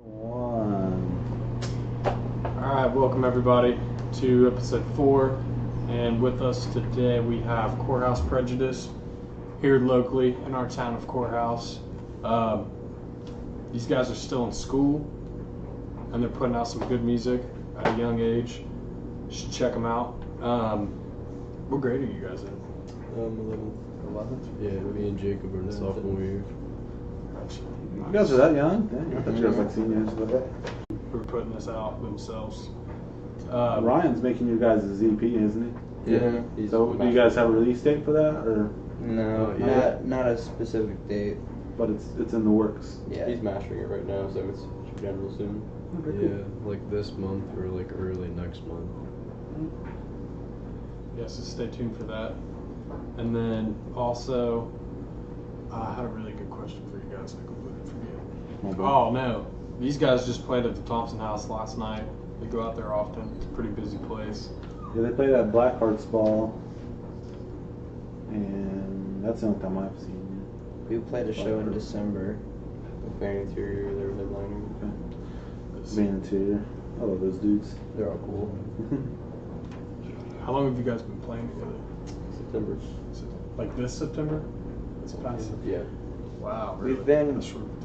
Alright, welcome everybody to episode 4, and with us today we have Courthouse Prejudice here locally in our town of Courthouse. These guys are still in school and they're putting out some good music at a young age. You should check them out. What grade are you guys in? 11th. Yeah, me and Jacob are in sophomore year. Gotcha. You guys are that young? Dang, I thought you guys were like seniors. We're putting this out themselves. Ryan's making you guys a EP, isn't he? Yeah. So do you guys have a release date for that, or? No, not a specific date. But it's in the works. Yeah. He's mastering it right now, so it should be done real soon. Okay, Yeah, like this month or like early next month. Yeah, so stay tuned for that. And then also, I had a really good question for you guys. I completely forget. Oh no, these guys just played at the Thompson House last night. They go out there often. It's a pretty busy place. Yeah, they played at Blackheart's Ball, and that's the only time I've seen We played a show in December. The fan interior, they were headlining. you. Being interior. I love those dudes. They're all cool. How long have you guys been playing together? September. Like this September? It's past. Yeah. Wow. Really?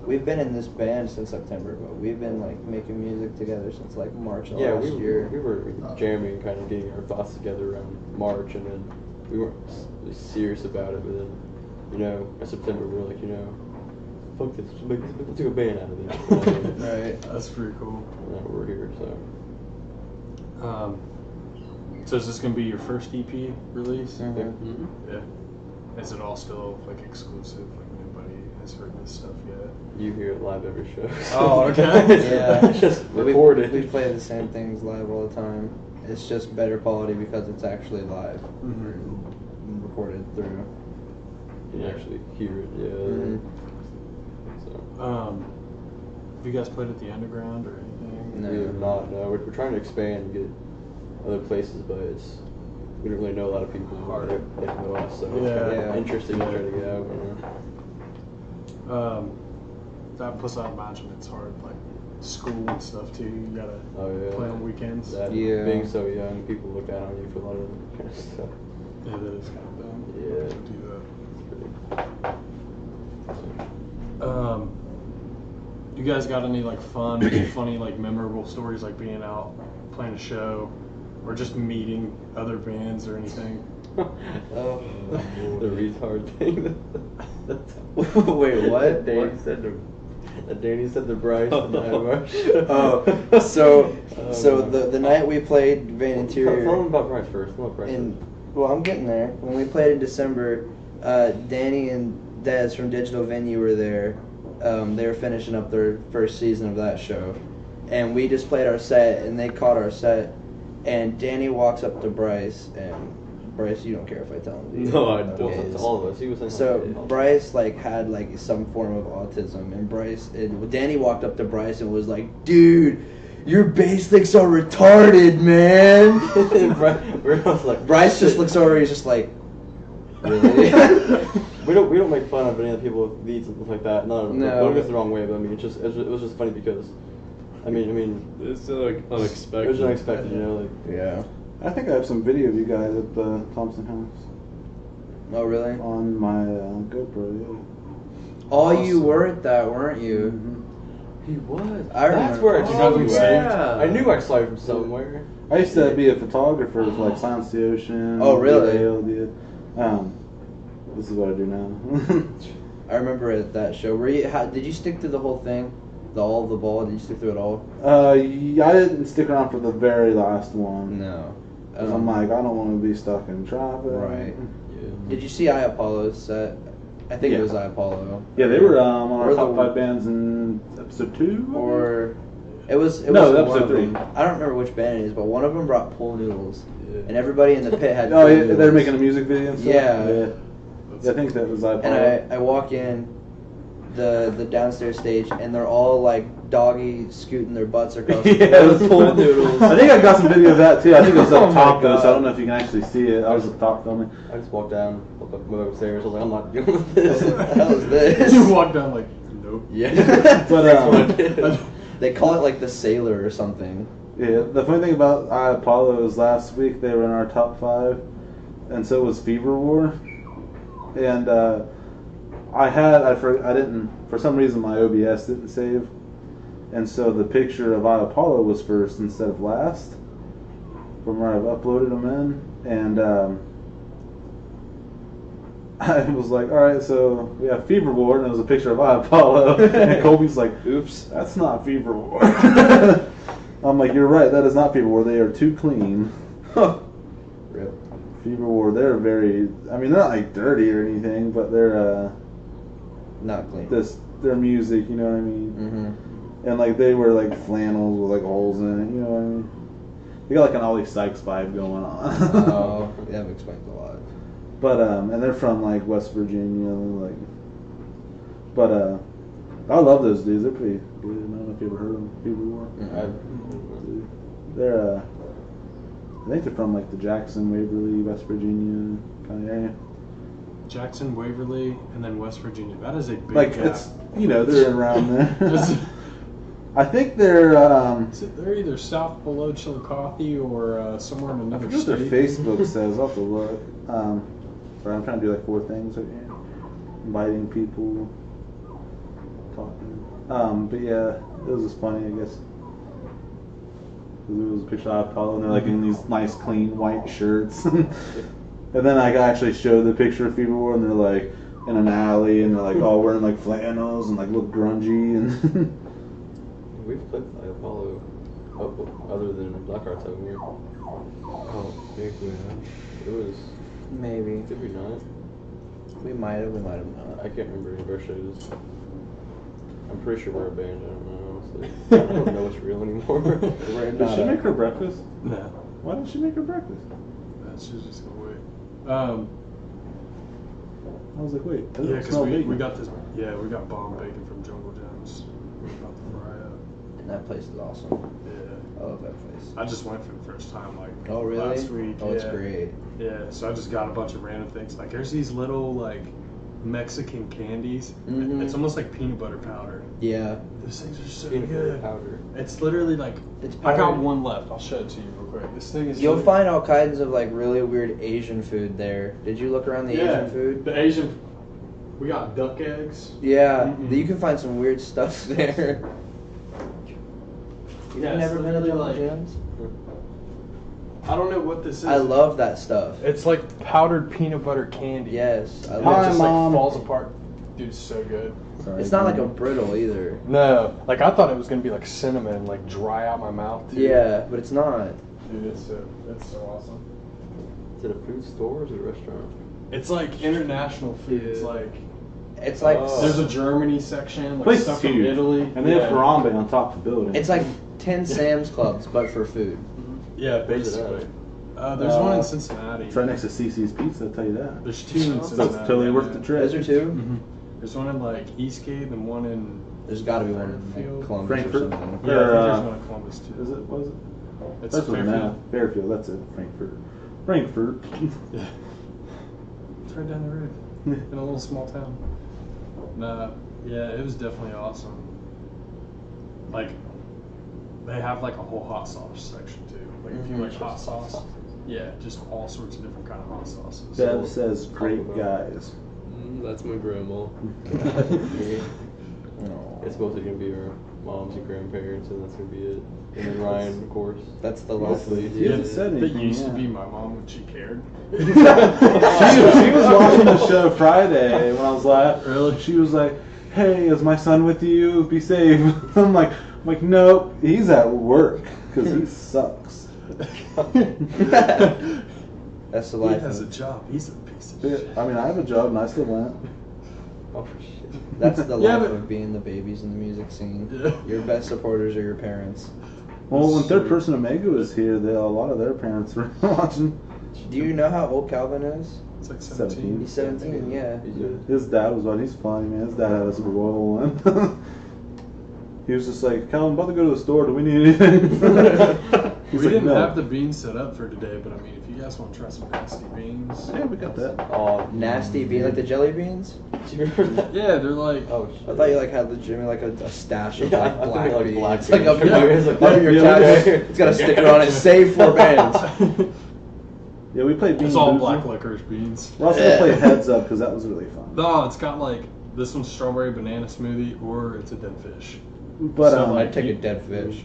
We've been in this band since September, but we've been like making music together since like March of Yeah, last year. we were jamming, kind of getting our thoughts together around March, and then we weren't really serious about it, but then, you know, in September we were like, you know, fuck this, let's do a band out of this. Right. That's pretty cool. And now we're here, so. So is this gonna be your first EP release? Mhm. Yeah. Is it all still like exclusive? Like nobody has heard this stuff yet? You hear it live every show. Oh, okay. Yeah. It's just We recorded. play the same things live all the time. It's just better quality because it's actually live. Mm-hmm. Recorded through. You can actually hear it, yeah. Mhm. So. Have you guys played at the Underground or anything? No. We have not. No, we're trying to expand and get other places, but we don't really know a lot of people Hard. that know us, so Yeah. it's kind of Yeah. interesting to try to get out. You know? That plus I imagine it's hard, like school and stuff too. You gotta Oh yeah. play on weekends. That, Yeah. Being so young, people look down on you for a lot of that kind of stuff. Yeah, that is kind of dumb. Yeah. To do that. It's You guys got any like fun, funny, like memorable stories, like being out playing a show, or just meeting other bands or anything? Oh. the retard thing. Wait, what? Danny said to Bryce at the night of our show. Oh, so Oh, the night we played Van Interior. Tell them about Bryce first. Tell them about Bryce in, first. well, I'm getting there. When we played in December, Danny and Dez from Digital Venue were there. They were finishing up their first season of that show, and we just played our set, and they caught our set, and Danny walks up to Bryce, and Bryce, you don't care if I tell him, do you? No, I don't. Okay, It's all of us. He was saying So like, Bryce like had like some form of autism, and Danny walked up to Bryce and was like, "Dude, your bass licks are retarded, man." Bryce just looks over. He's just like, "Really?" we don't make fun of any of the people with beats and stuff like that. No. Don't get the wrong way, but I mean, it was just funny because, I mean, It's like unexpected. it was unexpected, you know, like. Yeah. I think I have some video of you guys at the Thompson House Oh, really? on my GoPro. Yeah. Oh, you were at that, weren't you? He was. I That's remember. where I Oh, knew yeah. I knew I saw you from somewhere. I used to be a photographer for like Silence the Ocean. Oh, really? This is what I do now. I remember at that show. Did you stick through the whole thing? All of the ball? Did you stick through it all? Yeah, I didn't stick around for the very last one. No. 'Cause I'm like, I don't want to be stuck in traffic. Right. Yeah. Did you see I Apollo's set? I think Yeah. it was I Apollo. Yeah, they were on our Or top the- 5 bands in episode 2. Or it was No, one episode of 3. them. I don't remember which band it is, but one of them brought pool noodles, Yeah. and everybody in the pit had. Oh, pool yeah, noodles. they're making a music video and stuff? Yeah. Yeah, I think that was iPod. And I walk in the downstairs stage, and they're all like doggy scooting their butts across the Yeah, floor with pool noodles. I think I got some video of that too. I think it was Oh up my top though, so I God. don't know if you can actually see it. I was up top filming. I just walked down, went upstairs. I was like, I'm not dealing with this. What the hell is this? You walk down like, nope. Yeah. But That's what I did. They call it like the Sailor or something. Yeah, the funny thing about Apollo is last week they were in our top 5, and so was Fever War. And I didn't, for some reason my OBS didn't save, and so the picture of Apollo was first instead of last from where I've uploaded them in, and I was like, all right, so we have Fever War, and it was a picture of Apollo, and Colby's like, oops, that's not Fever War. I'm like, you're right, that is not Fever War. They are too clean. Rip. Fever War, they're very, I mean, they're not like dirty or anything, but they're Not clean. their music, you know what I mean? Mm-hmm. And like they wear like flannels with like holes in it, you know what I mean? They got like an Ollie Sykes vibe going on. Oh, that explains a lot. But and they're from like West Virginia, like. But I love those dudes. They're pretty good. I don't know if you ever heard of them. Fever War. They're I think they're from like the Jackson, Waverly, West Virginia kind of area. Jackson, Waverly, and then West Virginia. That is a big Like gap. it's they're around there. Is I think they're they're either south below Chillicothe or somewhere in I another forget what state. their Facebook says. I'll have to look. Sorry, I'm trying to do like 4 things right here. Inviting people, talking. But yeah, it was just funny, I guess. Because it was a picture of Apollo, and they're like in these nice, clean white shirts. And then I actually showed the picture of Fever War, and they're like in an alley, and they're like all wearing like flannels and like look grungy. And We've played by Apollo other than Black Arts, haven't we? Oh, maybe we have. It was. Maybe. Did we not? We might have not. I can't remember any of our shows. I'm pretty sure we're a band. I don't know, honestly. I don't know what's real anymore. We're did not she a- make her breakfast? No, Why did she make her breakfast? she's just gonna wait. I was like, wait, that Yeah, doesn't because smell we bacon. got this. Yeah, we got bomb bacon from Jungle Jones. We're about to fry up. And that place is awesome. Yeah, I love that place. I just went for the first time like Oh, really? last week. Oh, yeah. it's great. Yeah, so I just got a bunch of random things. Like there's these little like Mexican candies. Mhm. It's almost like peanut butter powder. Yeah. Those things are so Peanut butter good. powder. It's literally like It's I got powdered. one left. I'll show it to you real quick. This thing is. You'll literally- find all kinds of like really weird Asian food there. Did you look around the Asian food? The Asian. We got duck eggs. Yeah, Mm-mm. you can find some weird stuff there. You've Yeah, never it's been to literally Jungle like- Jones? I don't know what this is. I love that stuff. It's like powdered peanut butter candy. Yes, I And love Hi, it just Mom. like falls apart. Dude, it's so good. Sorry, It's not like a Grandma. brittle either. No, like I thought it was gonna be like cinnamon, like dry out my mouth. Too. Yeah, but it's not. Dude, it's so awesome. Is it a food store or is it a restaurant? It's like international food. It's Yeah. like It's like Oh. there's a Germany section, like Place is stuff from huge. Italy, And they have Harambe on top of the building. it's like 10 Sam's Clubs, but for food. Yeah, Where's it basically. There's one in Cincinnati. It's right next to CC's Pizza, I'll tell you that. There's 2 in So Cincinnati. it's totally worth the yeah. trip. Is there 2? Mhm. There's one in like Eastgate and one in. There's got to be one in Fairfield. like, Columbus Frankfurt. or something. Yeah, I think Or, there's one in Columbus too. Is it? Was it? It's That's what Fairfield. now. Fairfield. That's it. Frankfurt. Frankfurt. Yeah. It's right down the road in a little small town. Nah, yeah, it was definitely awesome. Like, they have like a whole hot sauce section too. Like, if you like hot sauce, yeah, just all sorts of different kind of hot sauces. Bev says, "Great guys." That's my grandma. No. It's mostly gonna be our moms and grandparents, and that's gonna be it. And then Ryan, of course. That's the life of He hasn't said That anything. used to yeah. be my mom when she cared. she was watching the show Friday when I was like, Really? She was like, "Hey, is my son with you? Be safe." I'm like, nope, he's at work because he sucks. That's the He life has a of job. He's a piece of Yeah, shit. I mean, I have a job and I still went. Oh shit. That's the Yeah, life but- of being the babies in the music scene. Yeah. Your best supporters are your parents. Well, when So- Third Person Omega was here, a lot of their parents were watching. Do you know how old Calvin is? It's like 17. He's 17, yeah. His dad was on. He's funny, man. His dad had a Super Bowl one. He was just like, "Calvin, I'm about to go to the store. Do we need anything?" He's We like, didn't "No." have the beans set up for today, but I mean, if you guys want to try some nasty beans, Yeah, we got that. Oh, Nasty bean, like the jelly beans. Do you remember that? yeah, they're like. Oh shit. I thought you like had legitimately like a stash of Yeah, like I thought black you like beans. black It's like beans. up your, Yeah, it's like, under your yeah, couch. okay. It's got a sticker on it. Save for bands. Yeah, we played Bean It's all Boozled. black licorice beans. We're also gonna play Heads Up because that was really fun. No, it's got like this one's strawberry banana smoothie or it's a dead fish. But So, um, like, I'd take a dead fish.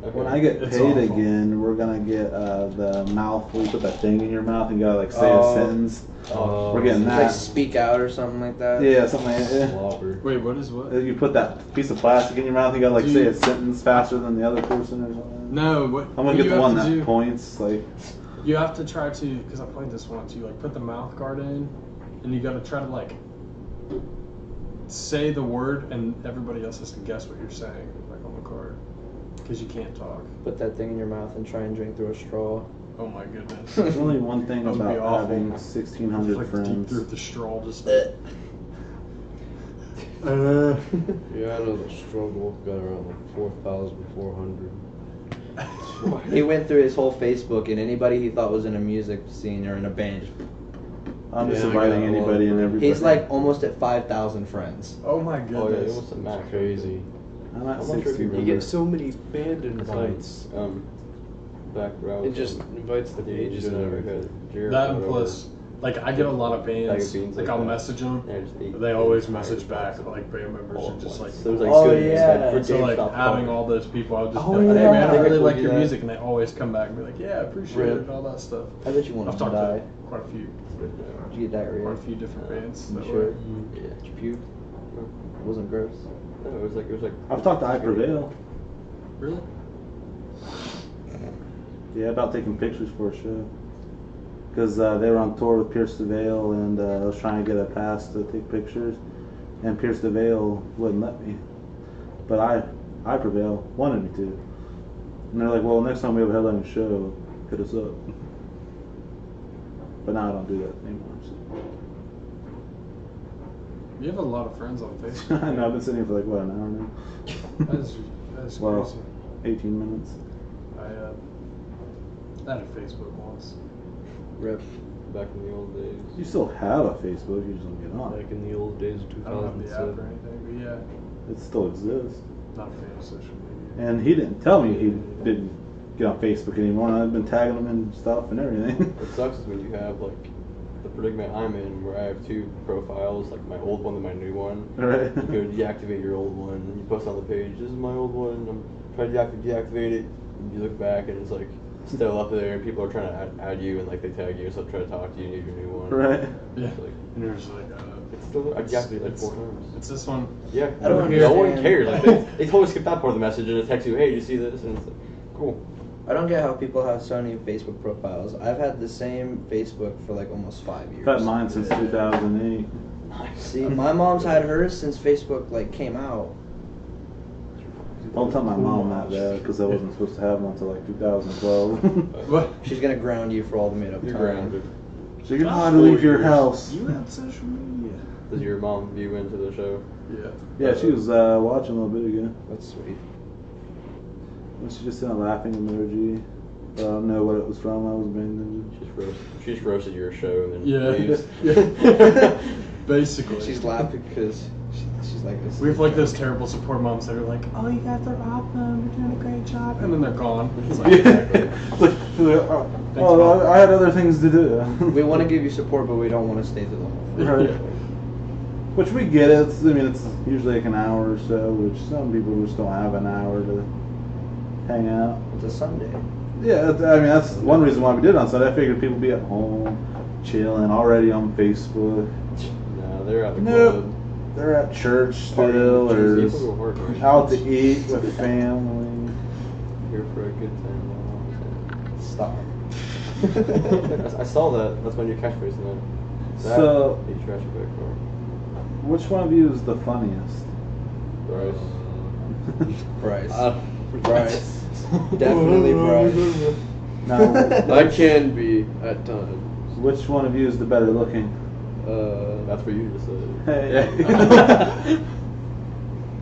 Okay. when I get It's paid awful. again, we're gonna get the mouth where you put that thing in your mouth and you gotta like say Oh. a sentence. Oh, We're getting It's that. like speak out or something like that. Yeah, something like that. Slobber. Wait, what is what? You put that piece of plastic in your mouth and you gotta like Do say you- a sentence faster than the other person or something. No, what? I'm gonna what get you the have one to that do- points. Like, You have to try to, because I played this once. You like put the mouth guard in, and you got to try to like say the word, and everybody else has to guess what you're saying, like on the card, because you can't talk. Put that thing in your mouth and try and drink through a straw. Oh my goodness. there's only one thing That would be about awful. having Just 1,600 like deep friends. through the straw, just. Yeah, I know the struggle got around like 4,400. He went through his whole Facebook, and anybody he thought was in a music scene or in a band. I'm just Yeah, I inviting got a lot anybody of and friends. everybody. He's like almost at 5,000 friends. Oh my Oh yeah, it goodness. was a max. Crazy. I'm at I'm not sure if you 1,600. You get so many band invites. Back around. It just invites the pages and everything. That and plus, like I get a lot of Bag bands. of beans Like like I'll that. message them. Yeah, just eat They always entire message back. box. Like band members All are just at like. once. So it was like Oh, good. yeah. For So like GameStop having card. all those people, I would just Oh, be like, hey yeah. man, I really Yeah. like your music, and they always come back and be like, yeah, I appreciate it, and all that stuff. I bet you want I've to talked die. to quite a few, Did you get diarrhea? quite a few different bands. You that sure? way. Yeah. Did you puke? It wasn't gross. No, it was like. I've talked to I Prevail. Really? Yeah, about taking pictures for a show. Because they were on tour with Pierce the Veil, and I was trying to get a pass to take pictures, and Pierce the Veil wouldn't let me. But I Prevail wanted me to. And they're like, well, next time we have a headlining show, hit us up. But now I don't do that anymore. So. You have a lot of friends on Facebook. I know, I've been sitting here for like, what, an hour now? That's Well, crazy. 18 minutes. I had a Facebook once. Rip. Back in the old days. You still have a Facebook, you just don't get on Like it. in the old days of I don't have the app or 2007. anything, but yeah, It still exists. not a fan of social media. And he didn't tell me he didn't get on Facebook anymore, and I've been tagging him and stuff and everything. What sucks is when you have like the predicament I'm in, where I have two profiles, like my old one and my new one. Right. You go deactivate your old one, and you post on the page, "This is my old one. I'm trying to deactivate it." And you look back, and it's like still up there, and people are trying to add you, and like they tag you, so try to talk to you, and use your new one. Right. Yeah. It's like, And you're just like, it's still I deactivated like 4 times. it's this one. Yeah, I don't no one understand. cares. Like they totally skip that part of the message and it text you, "Hey, did you see this?" And it's like, cool. I don't get how people have so many Facebook profiles. I've had the same Facebook for like almost 5 years. I've had mine since 2008. See, my mom's had hers since Facebook like came out. Don't tell my mom that, because I wasn't supposed to have one until like 2012. What? She's gonna ground you for all the made up You're time. grounded. So you're not allowed to leave your house. You have social media. Does your mom view into the show? Yeah. Yeah, she was watching a little bit ago. That's sweet. And she just sent a laughing emoji. But I don't know what it was from. I was being She's roasted your show and then Yeah. leaves. Yeah. Basically. She's laughing because she's like this. We have like those terrible support moms that are like, oh, you guys are awesome, you're doing a great job, and then they're gone. It's like, exactly. It's like, oh, Thanks, Mom. I had other things to do. We want to give you support, but we don't want to stay to the whole. Right. Yeah. Which we get it. I mean, it's usually like an hour or so, which some people just don't have an hour to hang out. It's a Sunday. Yeah, I mean, that's one reason why we did it on Sunday. I figured people would be at home, chilling, already on Facebook. No, they're at the Nope. club. They're at church Partying still, with or Jesus. People go work, right? out to eat with family. Here for a good time. Stop. I saw that. That's my new catchphrase now. That, So- eat trash your back door. Which one of you is the funniest? Bryce. Bryce. Bryce. Definitely Bryce. Now, I can be at times. which one of you is the better looking? That's for you to say. Hey.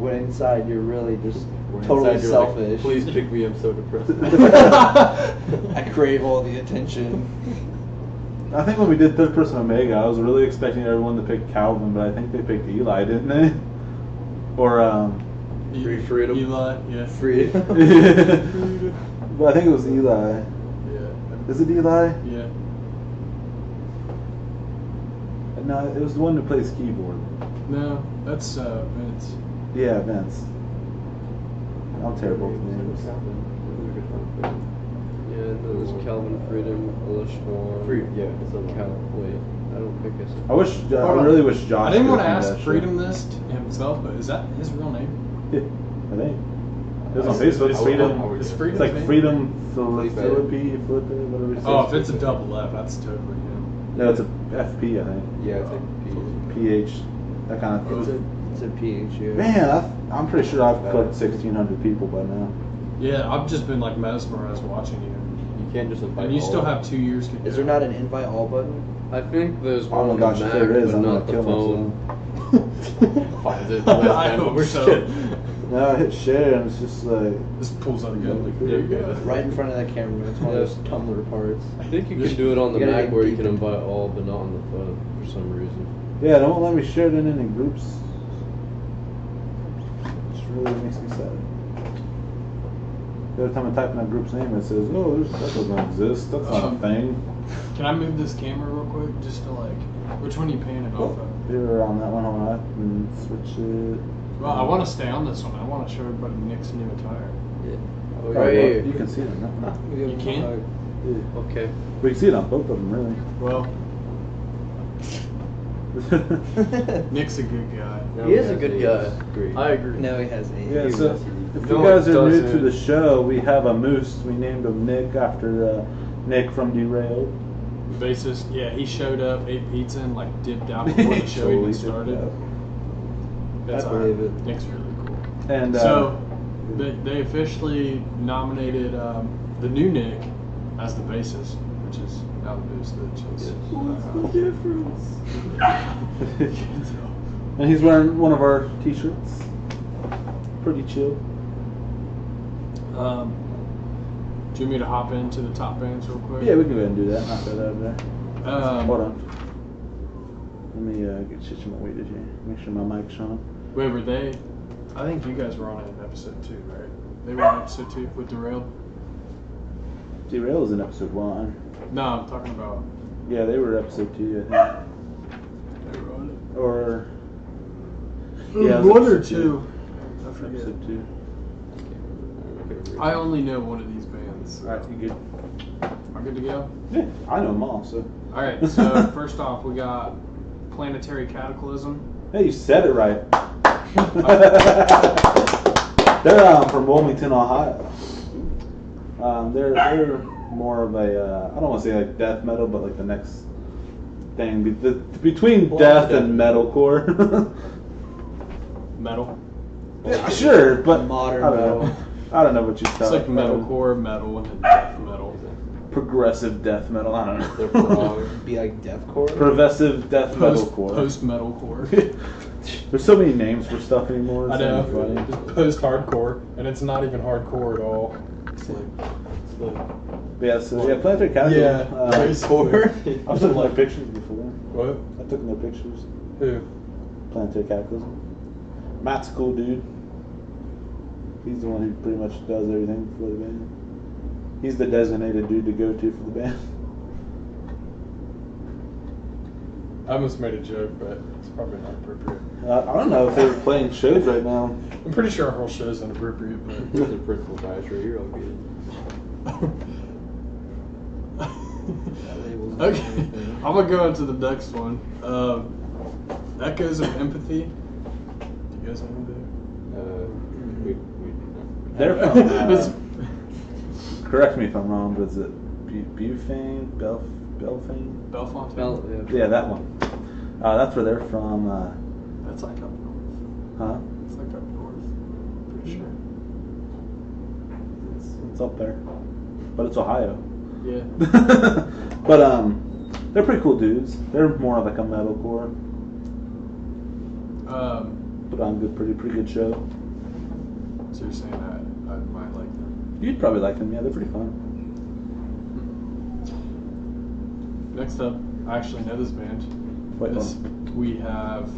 when inside you're really just When totally inside you're like, selfish. Please pick me. I'm so depressed. I crave all the attention. I think when we did third person Omega, I was really expecting everyone to pick Calvin, but I think they picked Eli, didn't they? Or Free freedom. Eli, yeah. Freedom. but I think it was Eli. Yeah. Is it Eli? Yeah. No, it was the one who plays keyboard. No, that's Vince. Yeah, Vince. I'm terrible with names. Yeah, no, there's Calvin Freedom, Elishwan. Yeah, it's on Wait, I don't think I said. I wish. I really wish Josh. I didn't want to could do ask that Freedom this himself, but is that his real name? shit. Yeah, I think. It was on Is- Facebook. is- Freedom. is Freedom It's like name? Freedom Philippe, whatever it says. Oh, if it's a double F, that's totally him. No, it's a FP, I think. Yeah, it's like PH. That kind of thing. It's a PH. Yeah. Man, I'm pretty sure I've cooked 1,600 people by now. Yeah, I've just been like mesmerized watching you. You can't just invite And you all still of them. have 2 years to go. Is there not an invite all button? I think there's Oh one my on gosh, the if Mac, there is, but I'm gonna not the kill phone. myself. Finds it. I hope so. Shit. No, I hit share and it's just like. This pulls out again. Like, there you go. Right in front of the camera. It's one of those Tumblr parts. I think you can do it on the You gotta Mac get where you deep can in. invite all, but not on the phone for some reason. Yeah, they won't let me share it in any groups. Which really makes me sad. Every time I type in that group's name, it says, "Oh, that doesn't exist. That's not a thing." Can I move this camera real quick? Just to like, which one are you panning off of? You're on that one, hold on. And switch it. Well, I want to stay on this one. I want to show everybody Nick's new attire. Oh, Oh, well, yeah. you can see it on that one. You can? Yeah. Okay. We can see it on both of them, really. Well, Nick's a good guy. No, He is a has good AIDS. guy. Great. I agree. No, he has eight. Yeah, so if you No, guys it are new to doesn't. the show, we have a moose. We named him Nick after Nick from Derailed. Bassist, yeah, he showed up, ate pizza, and like dipped out before the show even started. That's I believe alright. it. Nick's really cool. And So they officially nominated the new Nick as the bassist, which is now the news that just. and he's wearing one of our t-shirts. Pretty chill. Do you want me to hop into the top bands real quick? Yeah, we can go ahead and do that. Knock that out of there. Hold on. Let me get shit my weighted here. Make sure my mic's on. Wait, were they? I think you guys were on it in episode 2, right? They were on episode 2 with Derailed? Derailed was in episode 1. No, I'm talking about. Yeah, they were episode 2, I They were on think. Or it. Yeah, it was One or episode 2. I forget. episode 2. I only know one of these bands. Alright, you good? Am I good to go? Yeah, I know them all, so. Alright, so first off, we got Planetary Cataclysm. Hey, you said it right. They're from Wilmington, Ohio. They're more of a I don't want to say like death metal, but like the next thing between death and metalcore. Metal. Yeah, sure, but Modern I don't know. metal. I don't know what you It's call like it. metalcore, metal, and then death metal. Progressive death metal. I don't They're know. prog. Be like deathcore. Progressive death metalcore. Post metalcore. There's so many names for stuff anymore. It's I know. not funny. Just post hardcore, and it's not even hardcore at all. It's like Yeah, so yeah, Planetary Cataclysm. Yeah, hardcore. I've taken their pictures before. What? I took their pictures. Who? Planetary Cataclysm. Matt's a cool dude. He's the one who pretty much does everything for the band. He's the designated dude to go to for the band. I almost made a joke, but it's probably not appropriate. I don't know if they're playing shows right now. I'm pretty sure our whole show is inappropriate, but. the principal guys right here. I'll get it. Okay, I'm gonna go into the next one. Echoes of Empathy. Do you guys know who We They're they are? from, It's- correct me if I'm wrong, but is it Bufane? Belfane? Bellefontaine? Yeah, that one. That's where they're from. That's like up north. Huh? It's like up north. Pretty sure. It's up there. But it's Ohio. Yeah. But they're pretty cool dudes. They're more like a metalcore. put on pretty good show. So you're saying that I might like them? You'd probably like them. Yeah, they're pretty fun. Next up, I actually know this band. Wait, We have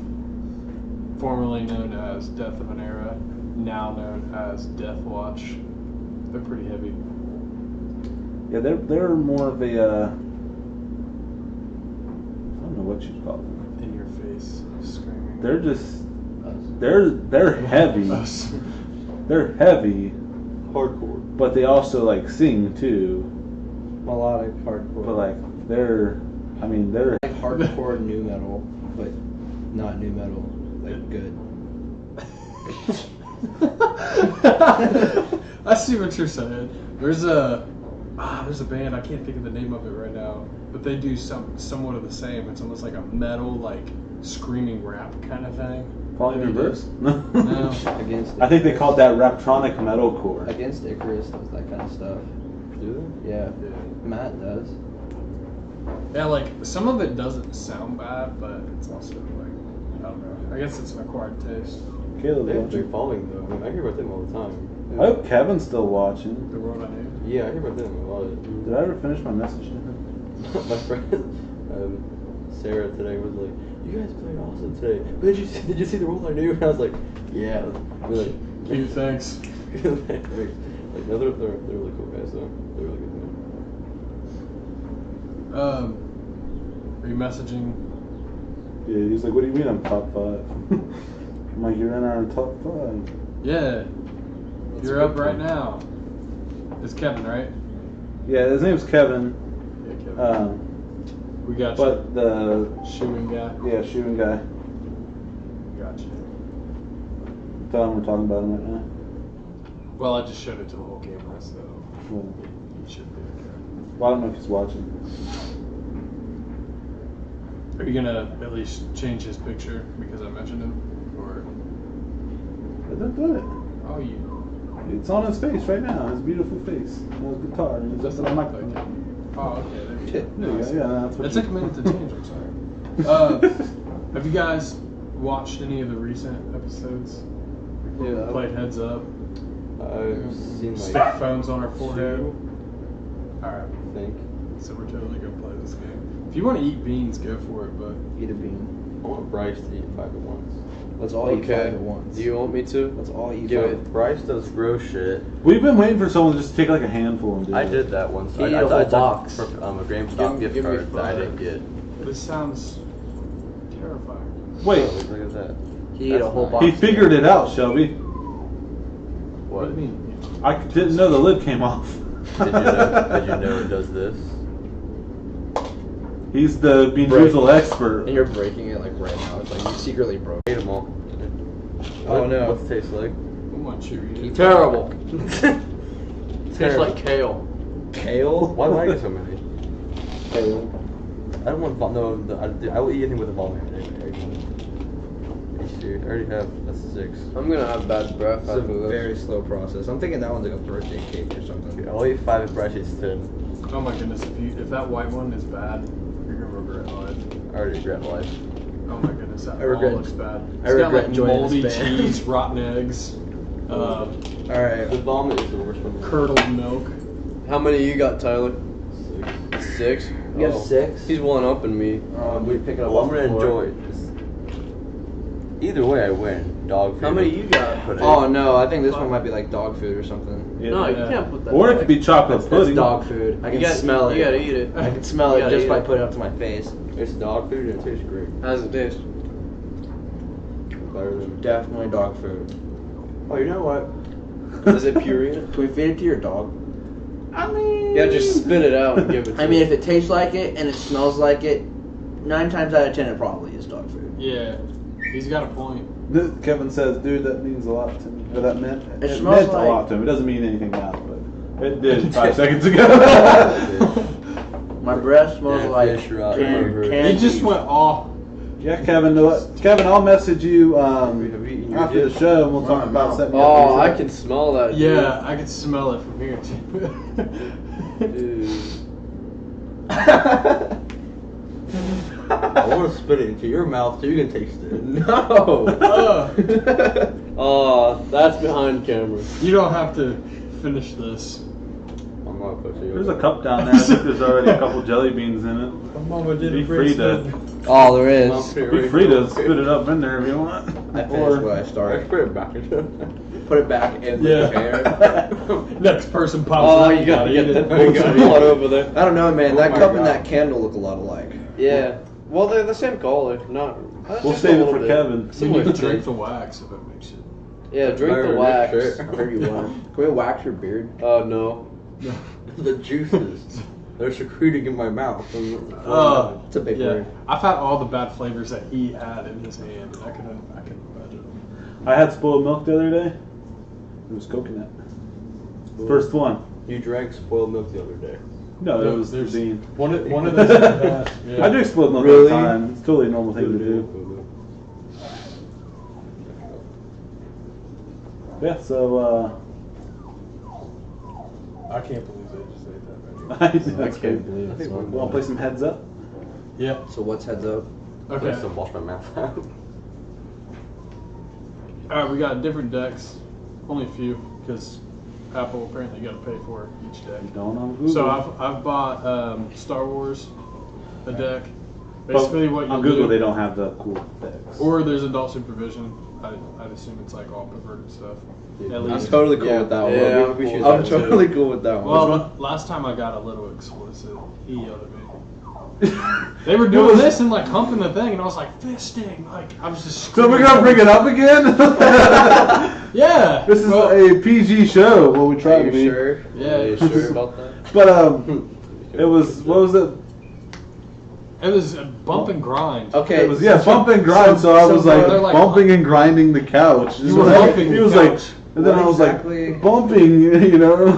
formerly known as Death of an Era, now known as Death Watch. They're pretty heavy. Yeah, they're more of a I don't know what you'd call them. In your face, screaming. They're just they're heavy. Us. They're heavy, Hardcore. but they also like sing too. Melodic hardcore. But like they're like hardcore new metal, but not new metal. Like good. I see what you're saying. There's a band, I can't think of the name of it right now, but they do somewhat of the same. It's almost like a metal, like screaming rap kind of thing. Falling Maybe Reverse. No. Against I think they Icarus. called that raptronic metalcore. Against Icarus does that kind of stuff. Do Yeah, Yeah. Matt does. Yeah, like some of it doesn't sound bad, but it's also like I don't know. I guess it's an acquired taste. Caleb, they? They have a watching. big following though. I mean, I hear about them all the time. I hope Kevin's still watching. The world I knew. Yeah, I hear about them a lot. Did I ever finish my message to him? My friend Sarah today was like, "You guys played awesome today. But did you see the role I knew?" And I was like, "Yeah." We're like, Cute, thanks. like no, they're really cool guys though. They're really good. Are you messaging? Yeah, he's like, what do you mean I'm top 5? I'm like, you're in our top 5. Yeah. You're up right now. It's Kevin, right? Yeah, his name's Kevin. Yeah, Kevin. We got But the you. Shoeing guy. shooting guy. Got you. Tell him we're talking about him right now. Well, I just showed it to the whole camera, so Well, you should be okay. well, I don't know if he's watching. Are you gonna at least change his picture because I mentioned him, or? I don't do it. Oh, you. It's on his face right now. His beautiful face. And his guitar. And he's just on a microphone. Oh, okay. There you go. There you go. Yeah, that's what It took a minute to change. I'm sorry. Have you guys watched any of the recent episodes? Yeah. Played Heads Up. I've seen Stick like phones on our forehead. two, All right. I think. So we're totally gonna play this game. If you want to eat beans, go for it. But Eat a bean. I want Bryce to eat 5 at once. Let's all eat 5 Okay. at once. Do you want me to? Let's all eat Give 5. it. Bryce does gross shit. We've been waiting for someone to just take like a handful and do I it. did that once. He ate a I whole took box. For, a GameStop gift give me card that I didn't 5. get. this sounds terrifying. Wait, Oh, look at that. He ate a That's whole nice. box. he figured it out, Shelby. What do you mean? I didn't know the lid came off. Did you know it does this? He's the Bean Boozle expert. And you're breaking it like right now. It's like you secretly broke. Ate them all. Oh, no. What's it taste like? I'm not sure. Terrible. Tastes like kale. Kale? Why do I get so many? Kale. I don't want no. I will eat anything with a vomit. Are you serious? I already have. That's 6. I'm gonna have bad breath It's a after this. very slow process. I'm thinking that one's like a birthday cake or something. I'll eat 5 if Bryce eats 10. Oh my goodness! If that white one is bad, you're gonna regret life. I already regret life. Oh my goodness, that I regret- all looks bad. I It's got regret like joining moldy this band. cheese, rotten eggs, Alright. The vomit is the worst one. curdled milk. How many you got, Tyler? 6. 6? You have 6? He's one upping me. We pick it up Well, I'm off gonna the floor. enjoy it. Either way, I win. Dog food. How many you got? Put it Oh in. no, I think this one might be like dog food or something. Yeah. No, you Yeah. can't put that. Or it in. could be chocolate It's pudding. dog food. I can You gotta- smell it. You gotta eat it. I can smell You it gotta just eat by it. putting it up to my face. It's dog food and it tastes great. How's it taste? Better than. Definitely dog food. Oh, you know what? Is it pure in it? Can we feed it to your dog? I mean, Yeah, just spit it out and give it to I mean, him. if it tastes like it and it smells like it, 9 times out of 10 it probably is dog food. Yeah, he's got a point. Kevin says, dude, that means a lot to me. Or that meant It it smells meant a like- lot to him. It doesn't mean anything now, but it did 5 seconds ago. My breath smells Yeah, like fish rot canned, over it. canned He just beef. went off. Yeah, Kevin, Kevin, I'll message you Have you eaten your after the dish? show, and we'll talk Wow. about setting up Oh, your I show. can smell that. Yeah, I could smell it from here too. Dude. I want to spit it into your mouth so you can taste it. No. Oh, that's behind camera. You don't have to finish this. I'm not pushing you. There's a cup down there. I think there's already a couple jelly beans in it. My mama did Be free to All there is. be free to spit it up in there if you want. I finished what I I started. put it back into it. Put it back in the Yeah. container. Next person pops Oh, up. you got to eat get it. that blood over there. I don't know, man. Oh That my cup and God. that candle look a lot alike. Yeah. Well, they're the same color. Not. We'll just save a it little for bit. Kevin. We need to drink the wax if it makes it. Yeah, drink the Better wax. shirt. Whatever you want. Can we wax your beard? Oh no. The juices. They're secreting in my mouth. It's a big Yeah, word. I've had all the bad flavors that he had in his hand, and I couldn't imagine. I had spoiled milk the other day. It was coconut. First one. You drank spoiled milk the other day. No, No, it was there's- bean. One of those. Yeah. I drink spoiled milk Really? all the time. It's totally a normal thing to do. Yeah, so I can't believe they just ate that. Man. that's good. believe I think it's Wanna play some heads up? Yeah. So what's heads up? Okay. I still wash my mouth out. All right, we got different decks. Only a few because Apple apparently got to pay for each deck. Don't on Google. So I've bought Star Wars, a deck. Basically, what you on Google do, they don't have the cool decks. or there's adult supervision. I'd assume it's like all perverted stuff. At I'm least. totally cool with that one. Yeah, we should I'm do that totally cool with that one. Well, last time I got a little explicit. He yelled at me. They were doing this and like humping the thing, and I was like fisting. Like I was just. So we're gonna bring it up again? Yeah. This is well, a PG show. Well, we try Are to you be. sure? Yeah. Are you sure about that? But it was what was it? It was a bump and grind. Okay. It was bump and grind. So I was like they're like- bumping and grinding the couch. You were So bumping he the was couch. like, and then What I was exactly- like bumping, you know.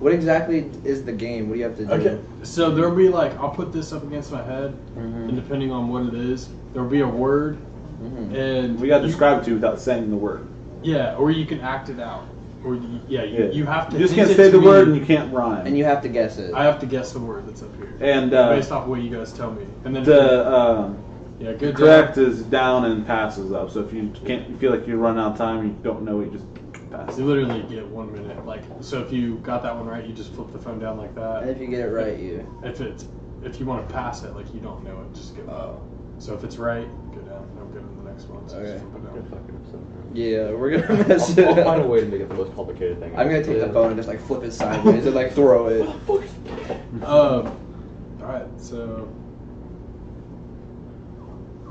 What exactly is the game? What do you have to do? Okay. So there'll be like I'll put this up against my head, and depending on what it is, there'll be a word, and We got to you- describe it to you without saying the word. Yeah, or you can act it out, or you have to. You just hint can't it say to the word me. and you can't rhyme. And you have to guess it. I have to guess the word that's up here, And based off what you guys tell me, and then the good correct job. is down and passes up. So if you feel like you run out of time, you don't know it, you just pass. You literally get 1 minute. Like so, if you got that one right, you just flip the phone down like And that. if you get it right, you. If you want to pass it, like you don't know it, just go up. So if it's right, go down. I'm good in the next one. So Okay. just flip it down. Yeah, we're gonna mess it I'll find a up. way to make it the most complicated thing. I'm gonna take the phone and just like flip it sideways and like throw it. All right, so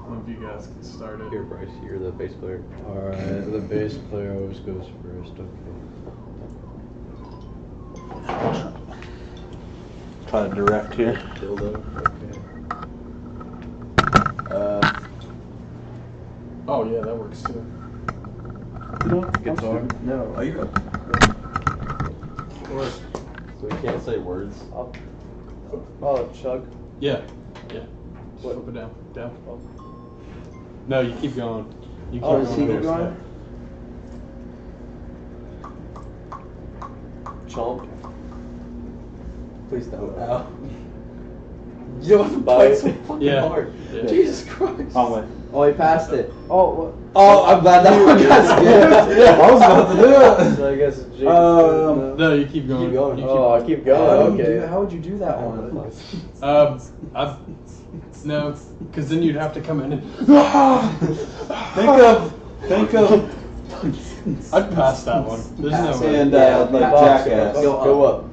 one of you guys can start it. Here, Bryce, you're the bass player. Alright, the bass player always goes first, okay. Try to direct here. Dildo. Oh yeah, that works too. Guitar. No. Oh, you go. Or So we can't say words. Oh, chug. yeah. Just flip it down. No, you keep going. You keep Oh, going. does he keep going? Chomp. Please don't. Ow. You don't have to bite so fucking Yeah. hard. Yeah. Jesus Christ. Wrong way. Oh, he passed it. Oh, what? Oh, I'm glad that one got skipped. Yeah, I was about to do it. So I guess it's Jake's No, you keep going. Keep going. You Oh, I keep How going. would you Okay. do- How would you do that one? No, because then you'd have to come in and. Think of I'd pass that one. There's no way. and Yeah, like box, jackass. Go up.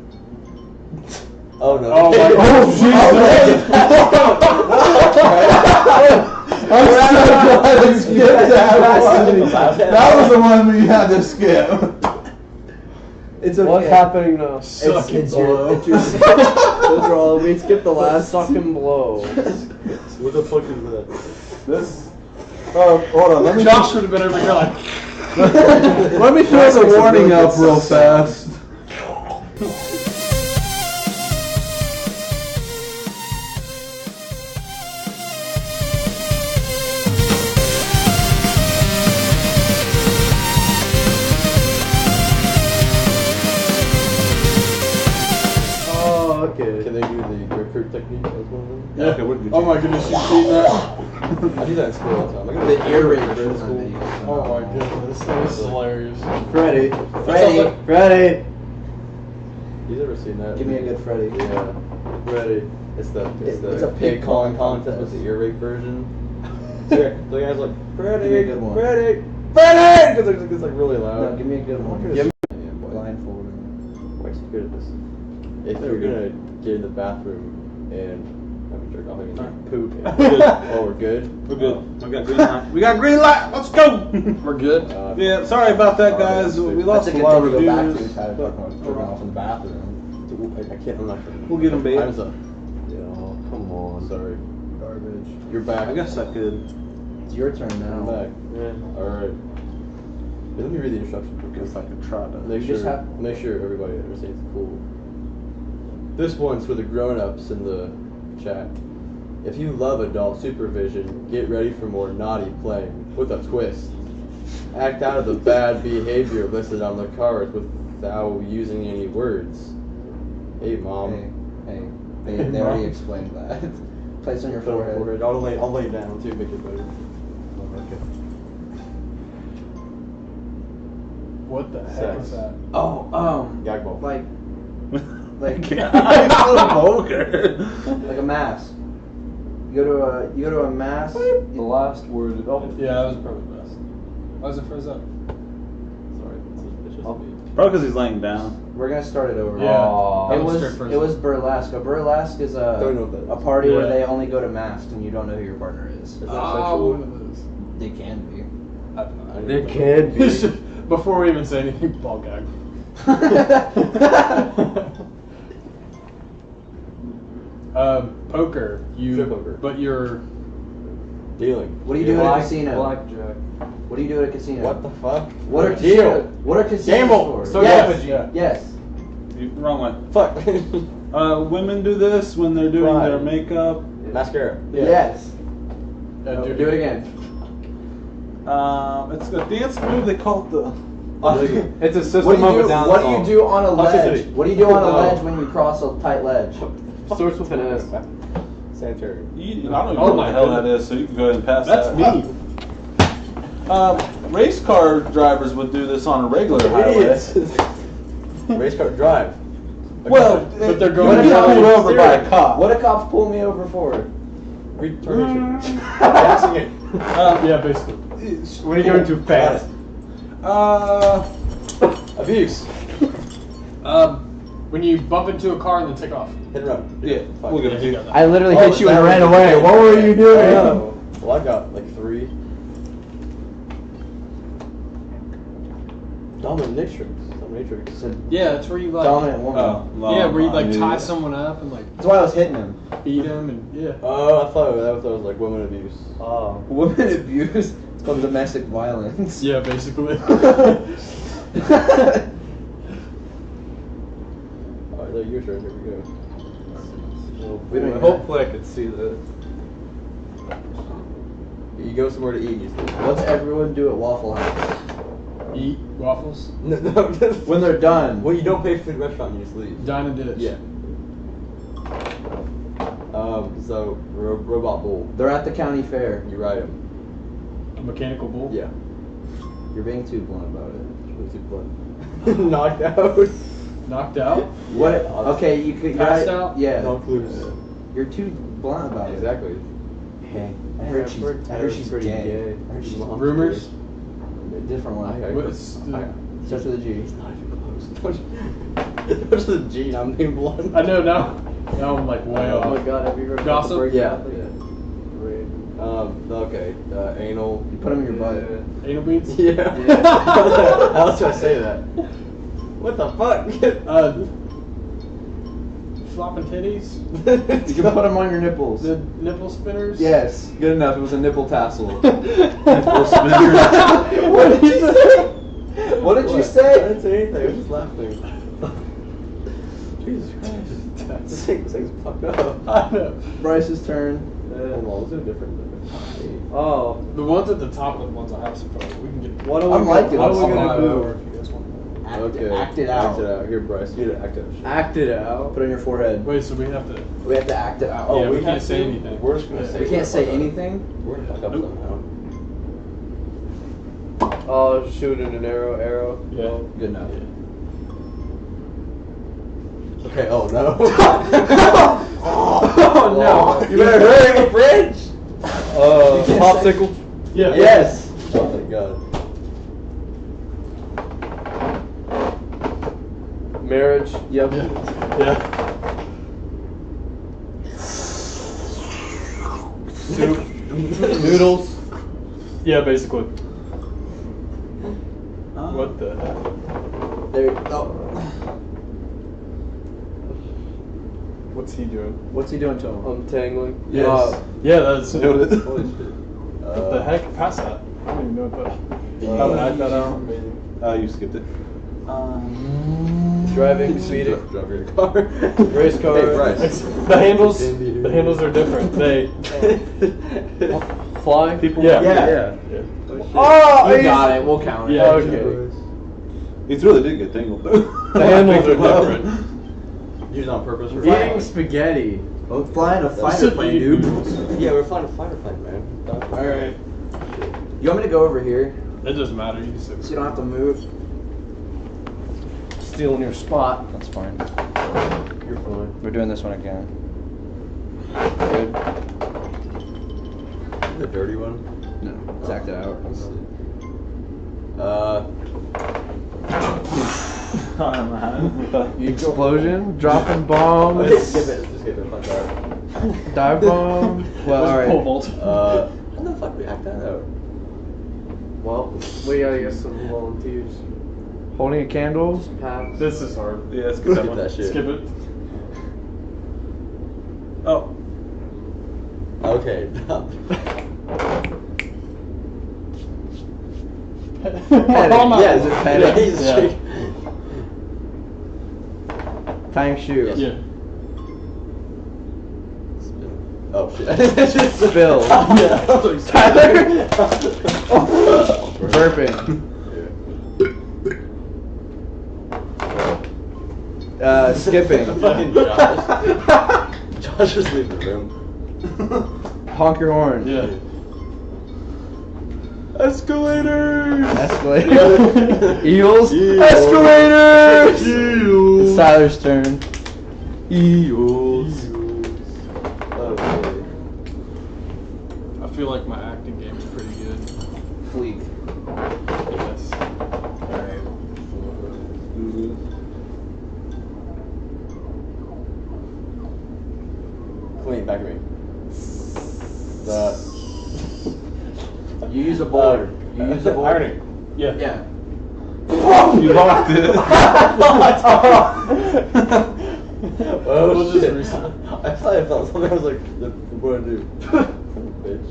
Oh no. Oh my Oh Jesus! I'm so glad I skipped that one. That was the one we had to skip. It's okay. What's happening now? Suck and It's your, blow. it's your, those are all. We skipped the last. Suck and blow. What the fuck is that? This. Oh, hold on. Let me Josh would have been over here like. let me throw the warning up real fast. Oh, okay. Can they do the grapefruit technique as well? Okay, what did you Oh my goodness, you've seen that? I do that in school all the time. I go to The ear rape version version of school. Oh my goodness, that is hilarious. Freddy. Freddy. Freddy. You ever seen that? Give me a good Freddy. Yeah. Freddy. It's a pig calling calling contest with contest. the ear rape version. So the guy's like, Freddy, Give me a good one. Freddy, Freddy! Because it's like really loud. No, give me a good one. Give me Blindfolded. Why are you so good at this? If you're gonna get in the bathroom and have a jerk off and poop, oh, we're good? We're good. We got green light. We got green light. Let's go. We're good? Yeah, sorry about that, guys. We lost That's a a good lot thing of to go back to. reviews. Is how to talk about jerking off in the bathroom. I can't, I'm not sure. We'll get them, babe. Time's up. Yeah, come on. Sorry. Garbage. You're back. I guess I could. It's your turn I'm now. back. Yeah. Alright. Hey, let me read the instructions. I guess I could try to. Make You just sure, have- make sure everybody understands the cool. This one's for the grown-ups in the chat. If you love adult supervision, get ready for more naughty playing with a twist. Act out of the bad behavior listed on the cards without using any words. Hey, mom. Hey, they already explained that. Place on your Put it on your forehead. forehead. I'll lay it down too, make it better. What the heck Sex. is that? Oh, Gag ball. like so vulgar. like a mask. You go to a mask. The last word. Yeah, that was probably best. Why does it freeze up? Sorry, it's just me. Probably because he's laying down. We're gonna start it over. Yeah. Aw. It was Straight first. it was burlesque. A burlesque is Don't know what that a is. party where Yeah. they only go to masked and you don't know who your partner is. Is that Oh, sexual? one of those. They can be. I don't know. There can be. Before we even say anything, ball gag. Poker. Strip poker. But you're. Dealing. What do you do at a casino? Blackjack. What do you do at a casino? What the fuck? What are Deal. casinos? What are casinos Gamble. for? So yes. yeah. Yes. Wrong way. Fuck. Women do this when they're doing Right. their makeup. Mascara. Yeah. Yes. Do Do it again. It's a dance move. They call it the. It's a system What do of you a do? down What do song. you do on a ledge? Toxicity. What do you do on a No. ledge when you cross a tight ledge? Starts with an S. Sanitary. I don't know Oh what my the hell goodness. that is, so you can go ahead and pass That's that. me. Race car drivers would do this on a regular highway. Idiots. Race car drive. Well, But they're you going get down pulled the over by a cop. What do cops pull me over for? Retardation. Passing it. Yeah, basically. When you're going too fast. Abuse. When you bump into a car and then take off. Hit and run. Yeah, Fuck. we'll give Yeah, it you to got you. that. I literally Oh, hit you and that ran was- away. What were you doing? Oh. Well, I got like 3. Dominatrix. Dominatrix. Yeah, that's where you like. Dominant woman. Yeah, where you I like knew tie that. someone up and like That's why I was hitting him. beat him and yeah. Oh, I thought that was like women abuse. Oh. Women abuse. It's called domestic violence. Yeah, basically. Alright, now your turn. Here we go. We don't even- Hopefully I could see that. You go somewhere to eat and you sleep. What's everyone do at Waffle House? Eat waffles. No, When they're done. Well, you don't pay for the restaurant, you just leave. Dine and ditch. Yeah. So, robot bull. They're at the county fair. You ride him. A mechanical bull. Yeah. You're being too blunt about it. Really too blunt. Knocked out. Knocked out. What? Yeah, Okay, you could. Passed you're, out? Yeah. No clues. You're too blunt about it. Exactly. Hey, I heard she's pretty gay. gay. I heard she's Rumors. a different one. What's the- Starts with a G. It's not even close. There's the G and I'm being blunt. I know now. Now I'm like way Oh off. my god, have you heard Gossip? about the Yeah. Great. Okay. Anal. You put them in your butt. Anal beads. Yeah. How else do I say that? What the fuck? Flopping titties. You can put them on your nipples. The nipple spinners. Yes, good enough. It was a nipple tassel. Nipple spinner. What did you say? What did you I say? didn't say anything. I was just laughing. Jesus Christ. This thing's fucked up. I know. Bryce's turn. Hold on, let's do a different. Oh. The ones at the top are the ones I have so far. We can get. What are we I'm liking what this. are we I'll gonna buy do? over if you guys want. Okay. Act it out. Act it out. Here, Bryce. You gotta act it out. Act it out. Put it on your forehead. Wait, so we have to. We have to act it out. Oh, we have can't say to? anything. We're just gonna Yeah. say We can't say fuck up. anything? We're gonna fuck up Nope. somehow. Oh, shooting an arrow. Yeah. Oh. Good enough. Okay, oh no. Oh no! You better hurry in the fridge! You can't Popsicle. Yeah. Yes! Oh my god. Marriage. Yep. Yeah. Yeah. Soup. Noodles. Yeah, basically. What the heck? There. Oh. What's he doing? What's he doing to him? Untangling. Yes. Yeah, that's Nailed it. Holy shit. What the heck? Pass that. I don't even know what that. How to act that out. You skipped it. Driving, speeding. Drive your car. Race car. Hey, Bryce. The handles are different. They. Flying. People. Yeah. Yeah. Oh, You got it. We'll count it. Yeah. Okay. These really did get tangled though. The handles are different. Used on purpose for Eating spaghetti. Oh, flying a fighter plane, dude. Yeah, we're flying a fighter plane, man. Alright. You want me to go over here It doesn't matter. You can sit. so you don't have to move? Stealing your spot. That's fine. You're fine. We're doing this one again. Good. The dirty one? No. Let's act it out. Explosion, dropping bombs, Just skip it. Just skip it. Fuck that. dive bomb. Well, Pole alright. vault. How the fuck do we act that out? Well, we gotta get some volunteers. Holding a candle. Pass. This is hard. Yeah, skip that Skip one. that shit. Skip it. Oh. Okay. Yeah, is it petting? Yeah. Tying shoe. Yes. Yeah. Oh shit. Spill. Tyler. Burping. Skipping. Fucking Josh. Josh just leave the room. Honk your horn. Yeah. Escalators. Escalator. Eels. Eels. Escalators. Eels. It's Tyler's turn. Eels. Okay. I feel like my acting game is pretty good. Fleek. Yes. Alright. Clean, back to me. You use a board. You use a board. Ironing. Yeah. Yeah. You locked it. Oh We'll just shit. restart. I thought I felt something. I was like, what do I do? Bitch.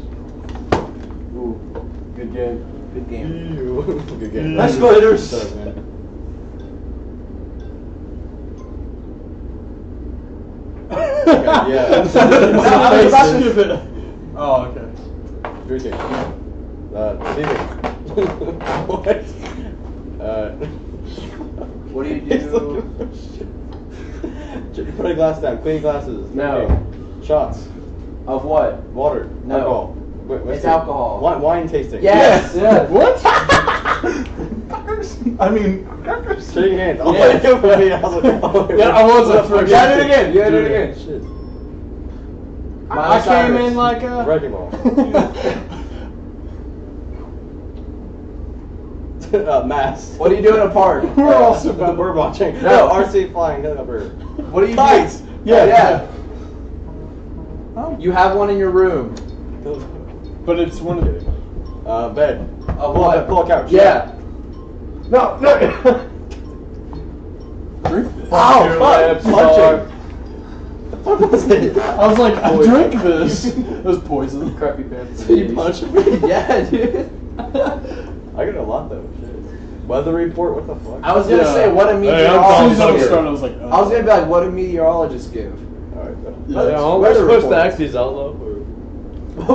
Ooh. Good game. Good game. Ew. Good game. Escalators. Shut up, man. Yeah. I was about to skip it. Oh, okay. Drinking. Sleeping. What? What do you It's do? like, put a glass down. Clean glasses. No. Drinking. Shots. Of what? Water. No. Alcohol. Wait, It's alcohol. Wine tasting. Yes. Yes. What? I mean, Shaking hands. Oh, Yes. I was like, oh, wait, Yeah, I was what at the fuck? first. You gotta do it again. You gotta do it Yeah, again. Shit. I Miley came Cyrus. in like a. Wrecking ball. Mass. What do you do in a park? We're also the bird watching. No. No, RC flying helicopter. What do you Kites. do? Yeah. Yeah. You have one in your room. But it's one of the. Bed. what? Pull a couch. Yeah. No, no. Drink this. Ow! Your Fuck! lips Punching. What was it? I was like, I drank this. It was poison. Crappy pants. You punched me? Yeah, dude. I got a lot though. Shit. Weather report. What the fuck? I was gonna say what a As meteorologist soon as I was give. starting, I was like, oh. I was gonna be like, what do meteorologists give? All right. Yeah. Yeah, we're Weather supposed to reports. act these out though.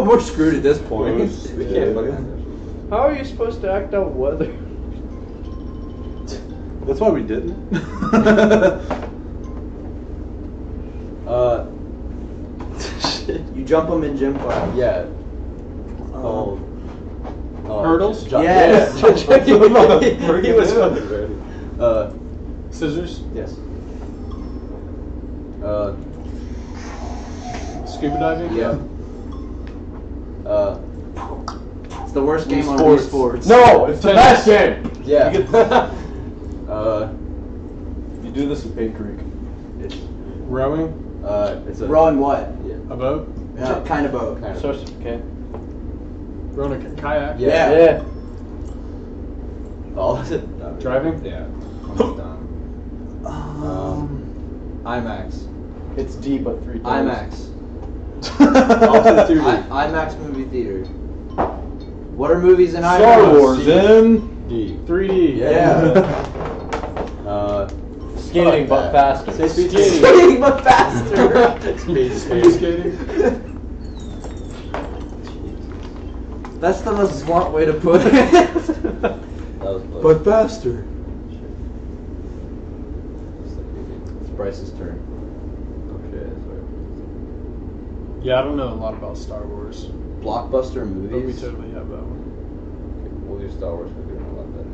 We're screwed at this point. We can't fucking. How are you supposed to act out weather? That's why we didn't. You jump them in gym class. Yeah. Oh. Hurdles? Yes. He was fucking ready. Scissors? Yes. Scuba diving? Yeah. It's the worst game on Wii Wii Sports. No, it's the Tennis. best game. Yeah. You do this in Paint Creek. It's Rowing? it's a Rowing what? Yeah. A boat? Kind of boat. Kind of. So, okay. Rowing a kayak? Yeah. Yeah. Oh, is it? Driving? Yeah. Almost done. IMAX. It's D, but 3 times. IMAX. IMAX movie theater. What are movies in IMAX? Star Wars in D. 3D. Yeah. Skating, but faster. Say speed Skating but faster. Speed Skating? That's the most blunt way to put it. That was close. But faster. It's Bryce's turn. Okay, that's right. Yeah, I don't know a lot about Star Wars. Blockbuster But we movies. totally have that one. We'll do Star Wars. We're doing a lot better.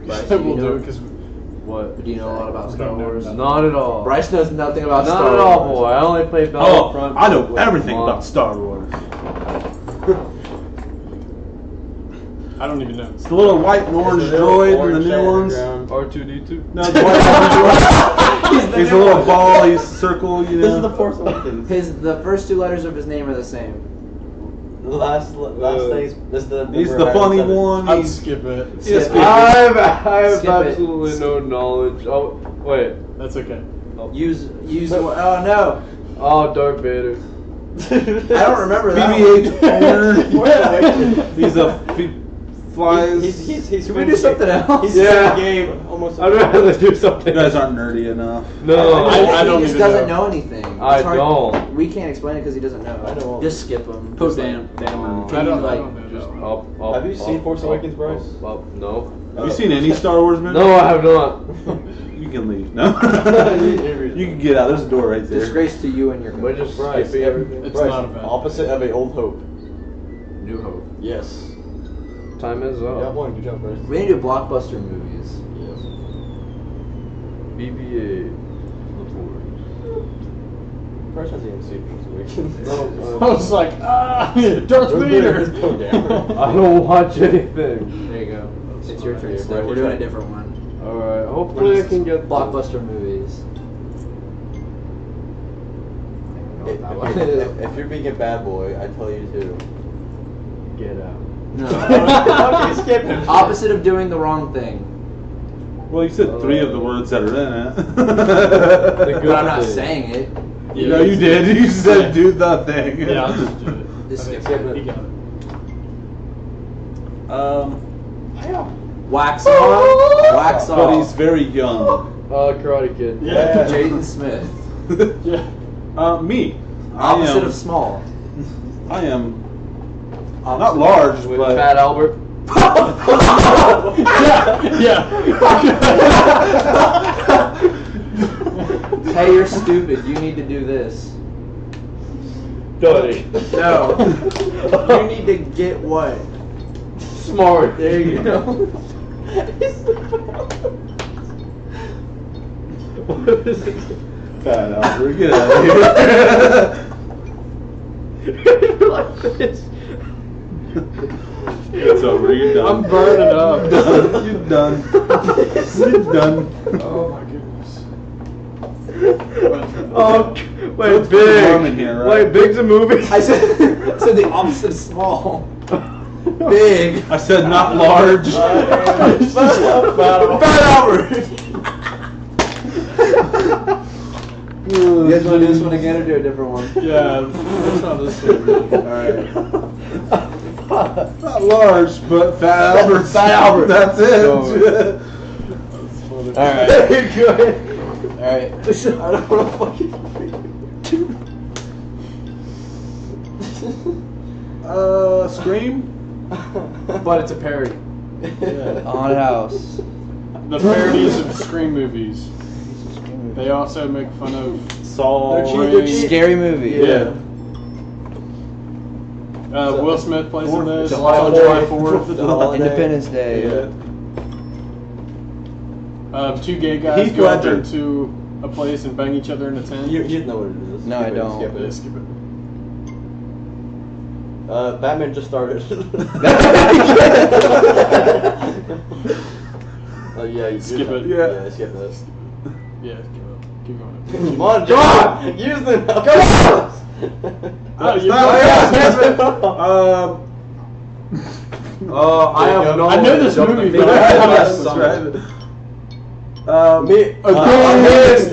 Bryce, We'll you do know- it because What? Do you know a lot about Star Don't know Wars? nothing. Not at all. Bryce knows nothing about Not Star at all, Wars. boy. I only played Oh, Battlefront. I know for everything a about month. Star Wars. I don't even know. It's the little white and orange droid in the new ones. R2D2. No, the white and orange droid. He's a little ball, he's circle, you know. This is the Force Awakens. The first two letters of his name are the same. The last thing. This is the. He's the funny one. I'd He's skip it. Yes, Skip we- it. I have Skip it. absolutely no knowledge. Oh, wait. That's okay. Use the one. Oh no. Oh, Darth Vader. I don't remember that. BB-8 one. owner. He's he flies. He's Can we do something else? He's Yeah. in the game almost. I'd rather do You something. guys aren't nerdy enough. No. I don't He just even doesn't know. know anything. I It's hard- don't. We can't explain it because he doesn't know. I know. Just skip him. Put Just damn. Can I you don't, like? I don't know Just that one. up. Have you seen Force Awakens, Bryce? No. Have you seen any Star Wars movies? No, I have not. You can leave. No. You can get out. There's a door right there. Disgrace to you and your We're company. just Bryce, skipping everything. It's Bryce, not a bad opposite of a Old Hope. New Hope. Yes. Time is You got up. one. Good job, Bryce. We need to do blockbuster movies. Yes. BB-8. Bryce hasn't even seen Force Awakens. I was like, Darth Vader. I don't watch anything. There you go. It's your turn. Yeah, Steph. Bryce, We're you doing a try. different one. Alright, hopefully I can get Blockbuster movies. If you're being a bad boy, I tell you to. Get out. No. Okay, skip him. Opposite of doing the wrong thing. Well, you said 3 of the words that are in it. The But I'm not thing. saying it. You know you did. You said do the thing. Yeah, I'll just do it. Just I think skip it. He got it. Wax on. Wax But he's off. very young. Karate Kid. Yeah. Jaden Smith. Yeah. Me. Opposite of small. I am not large, With but Fat Albert. Yeah. Hey, you're stupid. You need to do this. Dirty. No. You need to get what? Smart. There you go. What is it? Fat Albert, get out of here. Like this. It's over. You're done. I'm burning up. You're done. You're done. Oh my goodness. Oh, wait, Let's put Big. Norm in here, right? Wait, Big's a movie. I said the opposite of small. Big. I said not large. Fat Albert. You guys want to do this one again or do a different one? Yeah, that's not this one. Alright. Not large, but Fat Albert. Fat Albert. That's it. Alright. Very good. Alright. I don't want to fucking. Scream. But it's a parody. Yeah. Haunted house. the parodies of Scream movies. They also make fun of Saw. Ring. Scary movie. Yeah. Will Smith plays in this. July On 4th. July 4th. Independence Day. Two gay guys Heath go up Ledger. into a place and bang each other in a tent. You know what it is. No, I don't. Skip Yeah, it. skip it. Batman just started. Yeah, you Skip it. Yeah, skip it. Yeah, keep going. Come on, John! Use the Come Oh, you I have no. I know this movie, but I haven't watched it.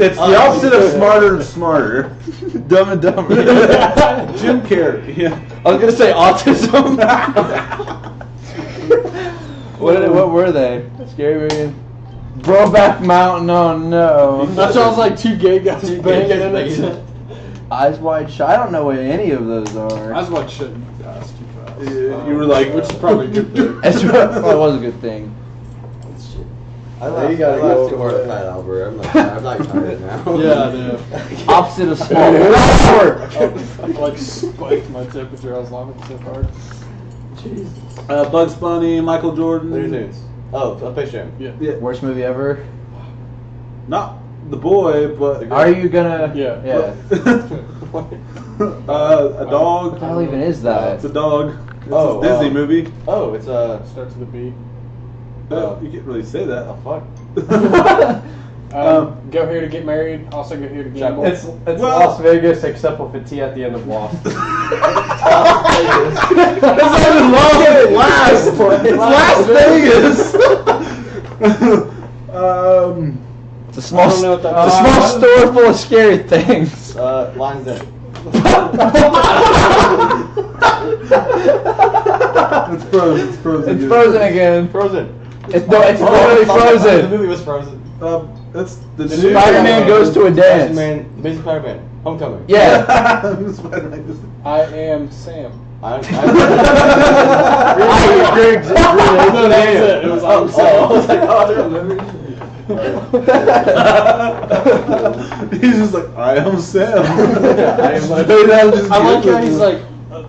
It's the opposite of Smarter and Smarter. Dumb and Dumber. Jim Carrey. Yeah. I was gonna say autism. What were they? Scary movie. Brokeback Mountain. Oh no. That sounds like two gay guys banging in a tent. Eyes Wide Shut. I don't know what any of those are. I was like, shit, that's too fast. You were like, which is probably a good thing. That's what was a good thing. I laughed too hard at Fat Albert. I'm not tired now. Yeah, I know. Opposite of small. I like spiked my temperature. I was laughing so hard. Jesus. Bugs Bunny, Michael Jordan. What are your names? Oh, Space Jam. Yeah. Worst movie ever. Not the boy, but Are you gonna? Yeah. Yeah. a dog. What the hell even is that? It's a dog. It's Oh, a Disney movie. Oh, it's Starts with a B. You can't really say that. Oh fuck. Go here to get married. Also go here to gamble. It's Well- Las Vegas, except with a T at the end of Lost. It's Las Vegas. It's a small, I don't know what that it's a small store full of scary things. Lines in. It's Frozen. It's Frozen. It's Frozen again. Frozen. It's literally The Frozen. movie was Frozen. That's the new Spider-Man goes to a dance. Spider-Man, Amazing Spider-Man, Homecoming. Yeah. Spider-Man just- I am Sam. I No, that's it. It was I'm I was like, Sam. oh, I remember. He's just like, I am Sam. I am like- I like how he's like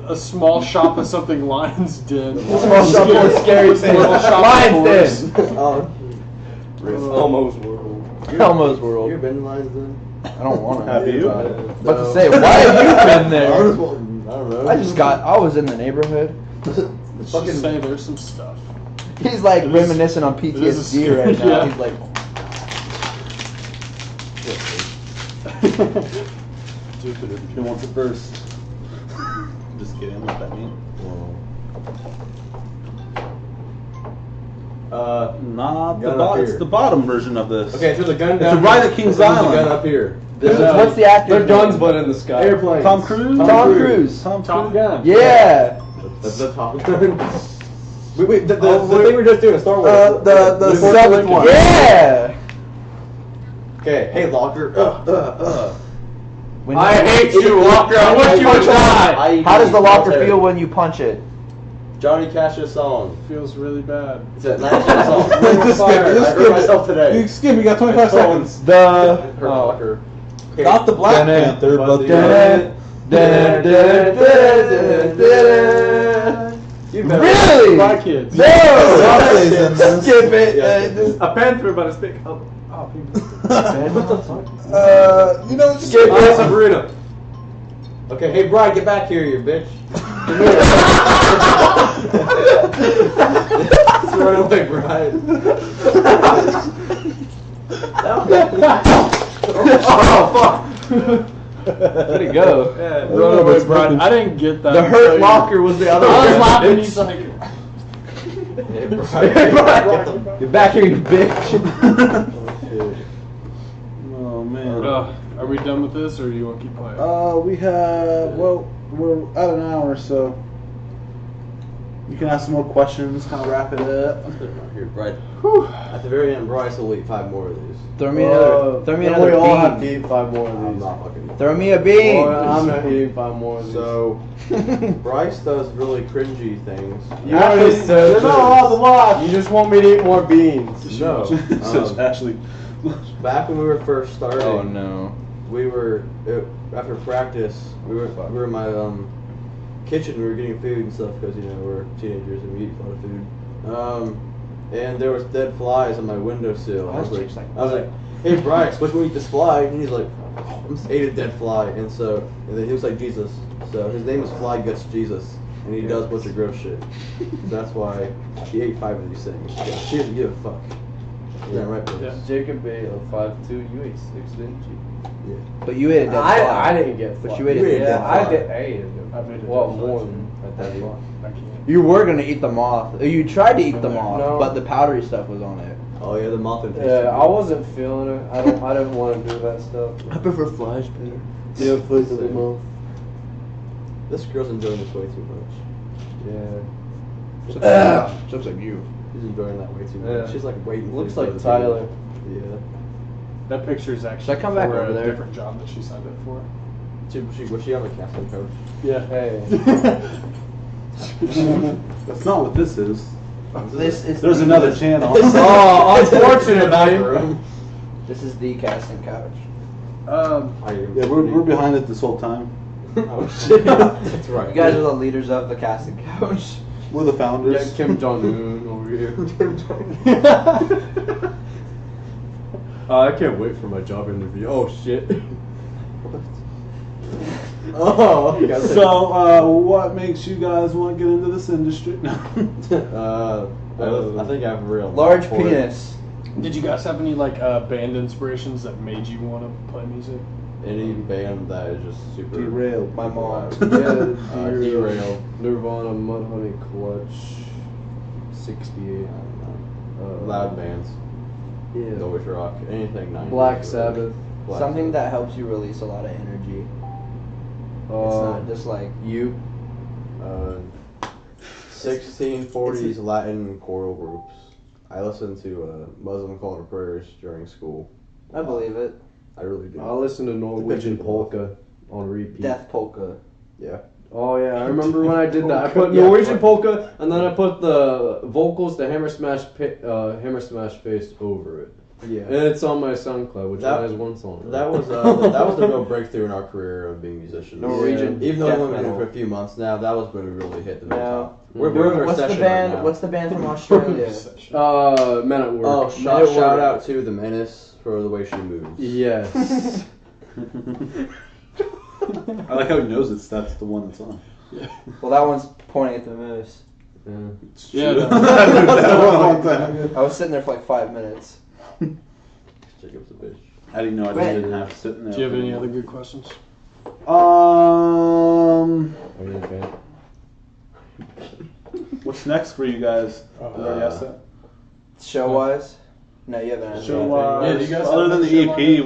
a small shop of something Lion's Den. Small shop full of scary things. Little shop Lion's of Den. Almost World. Elmo's You World. ever been to Lions Den? I don't want to. Have you? About to say, why have you been there? I don't know. I was in the neighborhood. Let's just say there's some stuff. He's like It is- reminiscing on it is PTSD a- right now. yeah. He's like, Who wants it first? Just kidding. What that mean? Not the Gun up bottom. It's here. the bottom version of this. Okay, so the gun It's down. a right at Kings There's Island. a gun up here. what's the actor? Their guns but in the sky. Airplane. Tom Cruise. Tom Cruise. Tom Top Cruise. Gun. Yeah. That's the top gun. Wait, the thing we're just doing is Star Wars. The Force seventh Awakens. one. Yeah. Okay, hey Locker. When I hate you, Walker. I want you to die. How does the locker feel when you punch it? Johnny Cash's song. Feels really bad. It's a national song. Just skip it, just I skip hurt it. myself today. You skip. You got 25 seconds. The Hurt Locker. Okay. Not the Black Panther, but the. You better- Really? Spy Kids. No! Skip it. Yeah. A panther but a stick. Oh, people. You know, Skip Oh, it. Sabrina. Okay, hey Brian, get back here, you bitch. Let's run away, Brian. Oh fuck! Where'd it go? Run away, Brian. I didn't get that. The Hurt Locker was the other I was one. laughing. He's like, Hey, Hey, Brian. Get back here, you bitch. Oh man. are we done with this, or do you want to keep playing? We have. Well, we're at an hour, so. You can ask some more questions, kind of wrap it up. Here, right. At the very end, Bryce will eat 5 more of these. Throw me another. Throw me then another we all have bean. to eat 5 more of I'm these. not fucking. Throw me a bean. Boy, I'm not eating 5 more of these. So, Bryce does really cringy things. you already said You're not allowed to watch. You just want me to eat more beans. No. Says Ashley. Back when we were first starting, Oh no. we were after practice. We were in my kitchen. We were getting food and stuff because we're teenagers and we eat a lot of food. And there was dead flies on my windowsill. I was like, "Hey Bryce, let's go eat this fly." And he's like, "I just ate a dead fly." And then he was like Jesus. So his name is Fly Guts Jesus, and he does a bunch of gross shit. So that's why he ate 5 of these things. Yeah, she doesn't give a fuck. Yeah, right. Bro. Yeah. Jacob ate a 5'2", you ate 6, didn't you? But you ate a dead fly. I didn't get But fly. you ate a dead Yeah, fly. I did. I ate it. I've ate a Well, dead more fly, than a dead fly. I can't. You were gonna eat the moth. You tried to eat the moth, No. but the powdery stuff was on it. Oh yeah, the moth and Yeah, I wasn't feeling it. I didn't want to do that stuff. I prefer flies better. Yeah, please the mouth. This girl's enjoying this way too much. Yeah. Just like you. She's enjoying that way too much. Yeah. She's like waiting. for Looks the like other Tyler. people. Yeah. That picture is actually Should I come back for over a there? different job that she signed up for. Was she on a casting coach? Yeah. Hey. That's not what this is. This is. There's another channel. Oh, unfortunately. This is the casting couch. Yeah, we're behind it this whole time. Oh shit. That's right. You guys are the leaders of the casting couch. We're the Yeah, founders. Kim Jong Un over here. I can't wait for my job interview. Oh shit. Oh. you gotta say- So, what makes you guys want to get into this industry? I think I have a real Large for it. penis. Did you guys have any band inspirations that made you want to play music? Any band that is just super Derailed. My mom. Yeah, Derailed. Nirvana, Mudhoney, Clutch, 68. Loud bands. Yeah. Always rock. Anything 90s. Black Sabbath. Black Something Sabbath. that helps you release a lot of energy. It's not just like You. 1640s Latin choral groups. I listen to Muslim call to prayers during school. I believe it. I really do. I listen to Norwegian polka on repeat. Death polka. Yeah. Oh yeah, I remember when I did that. I put Yeah, Norwegian right. polka, and then I put the vocals, the Hammer Smash Face over it, Yeah. and it's on my SoundCloud, which That- only has one song. That was the real breakthrough in our career of being musicians. Norwegian Even though death we've only been metal. here for a few months now, that was when we really hit the No. top. We're in a What's the recession band? right now. What's the band from Australia? Men at Work. Oh, Men at shout Work. out to the Menace for the way she moves. Yes. I like how he knows that's the one that's on. Well, that one's pointing at the moose. Yeah, True. no. That one all the time. I was sitting there for like 5 minutes. Jacob's a bitch. I didn't know I Wait. didn't have to sit in there. Do you have any other good questions? What's next for you guys? You already asked that? Show wise? No, you haven't answered. Show anything. wise. Yeah, do you guys other have than a the show EP, lined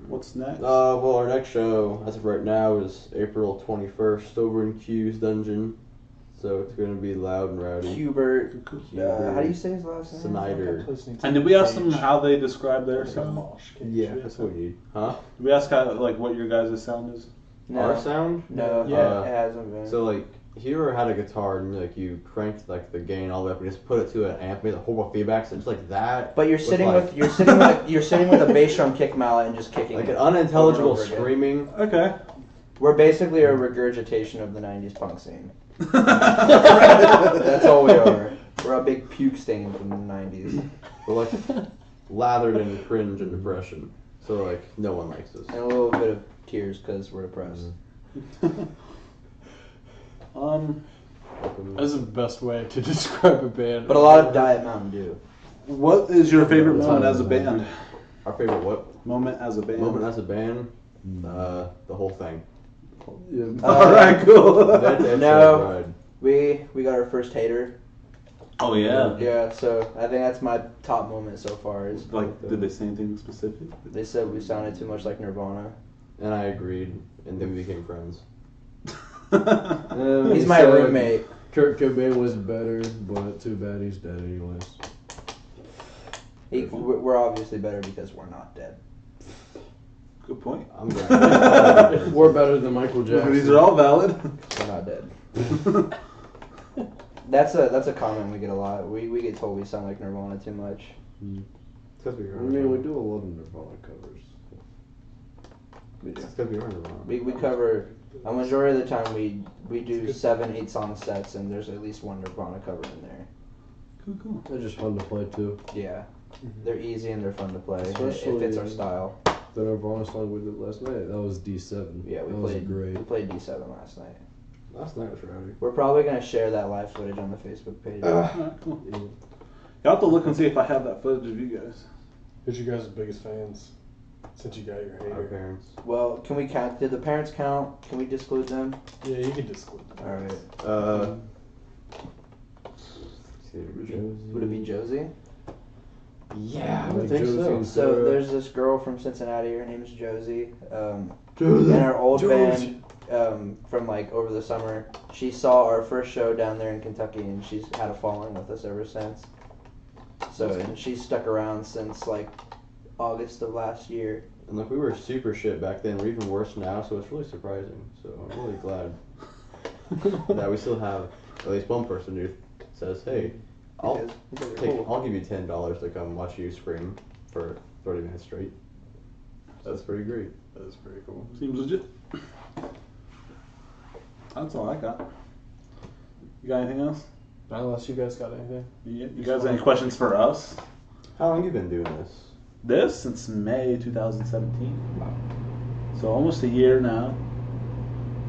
what's next? Well, our next show, as of right now, is April 21st over in Q's Dungeon. So it's going to be loud and rowdy. Hubert. How do you say his last name? Snyder. And did we ask them how they describe their sound? Yeah, that's what we need. Huh? Did we ask how what your guys' sound is? No. Our sound? No, Yeah. it hasn't been. So, like, if you ever had a guitar and, like, you cranked, like, the gain all the way up and just put it to an amp, made a horrible feedback, so just like that. But you're with, sitting like- with you're sitting with a bass drum kick mallet and just kicking Like it an unintelligible over and over again. screaming. Okay. We're basically a regurgitation of the '90s punk scene. That's all we are. We're a big puke stain from the '90s, We're, like, lathered in cringe and depression. So, like, no one likes us. and a little bit of tears because we're depressed. That's the best way to describe a band. But a lot of Diet Mountain Dew. What is your favorite moment as a band? Our favorite what? Moment as a band. Moment as a band? The whole thing. All right, cool. That's No. We got our first hater. Oh yeah. Yeah, so I think that's my top moment so far. Is Like, did they say anything specific? they said we sounded too much like Nirvana. And I agreed, and then we became friends. He's my roommate. Kurt Cobain was better, but too bad he's dead anyways. We're obviously better because we're not dead. Good point. I'm glad. We're better than Michael Jackson. These are all valid. We're not dead. That's a comment we get a lot. We get told we sound like Nirvana too much. It's 'cause we I are. mean, we do a lot of Nirvana covers. We do. It's 'cause we are Nirvana. We cover a majority of the time. We do 7-8 song sets, and there's at least one Nirvana cover in there. Cool. They're just fun to play too. Yeah, they're easy and they're fun to play. Especially- It fits our style. The Nirvana song we did last night, that was D7. Yeah, that was great. We played D7 last night. Last night was rowdy. We're probably gonna share that live footage on the Facebook page. Alright, cool. Y'all have to look and see if I have that footage of you guys. Who's your guys' biggest fans? Since you got your Our hater. parents. Well, can we count? Did the parents count? Can we disclude them? Yeah, you can disclose them. All right. Would it be Josie? Yeah, I Like would think so. Josie's- So there's this girl from Cincinnati. Her name's Josie. And our old Josie. band from like over the summer. She saw our first show down there in Kentucky, and she's had a following with us ever since. So and she's stuck around since like August of last year. And like we were super shit back then. We're even worse now, so it's really surprising. So I'm really glad that we still have at least one person who says, "Hey, I'll give you $10 to come watch you scream for 30 minutes straight." That's pretty great. That is pretty cool. Seems legit. That's all I got. You got anything else? Unless you guys got anything. You guys have any questions for us? How long you been doing this? This since May 2017. So almost a year now.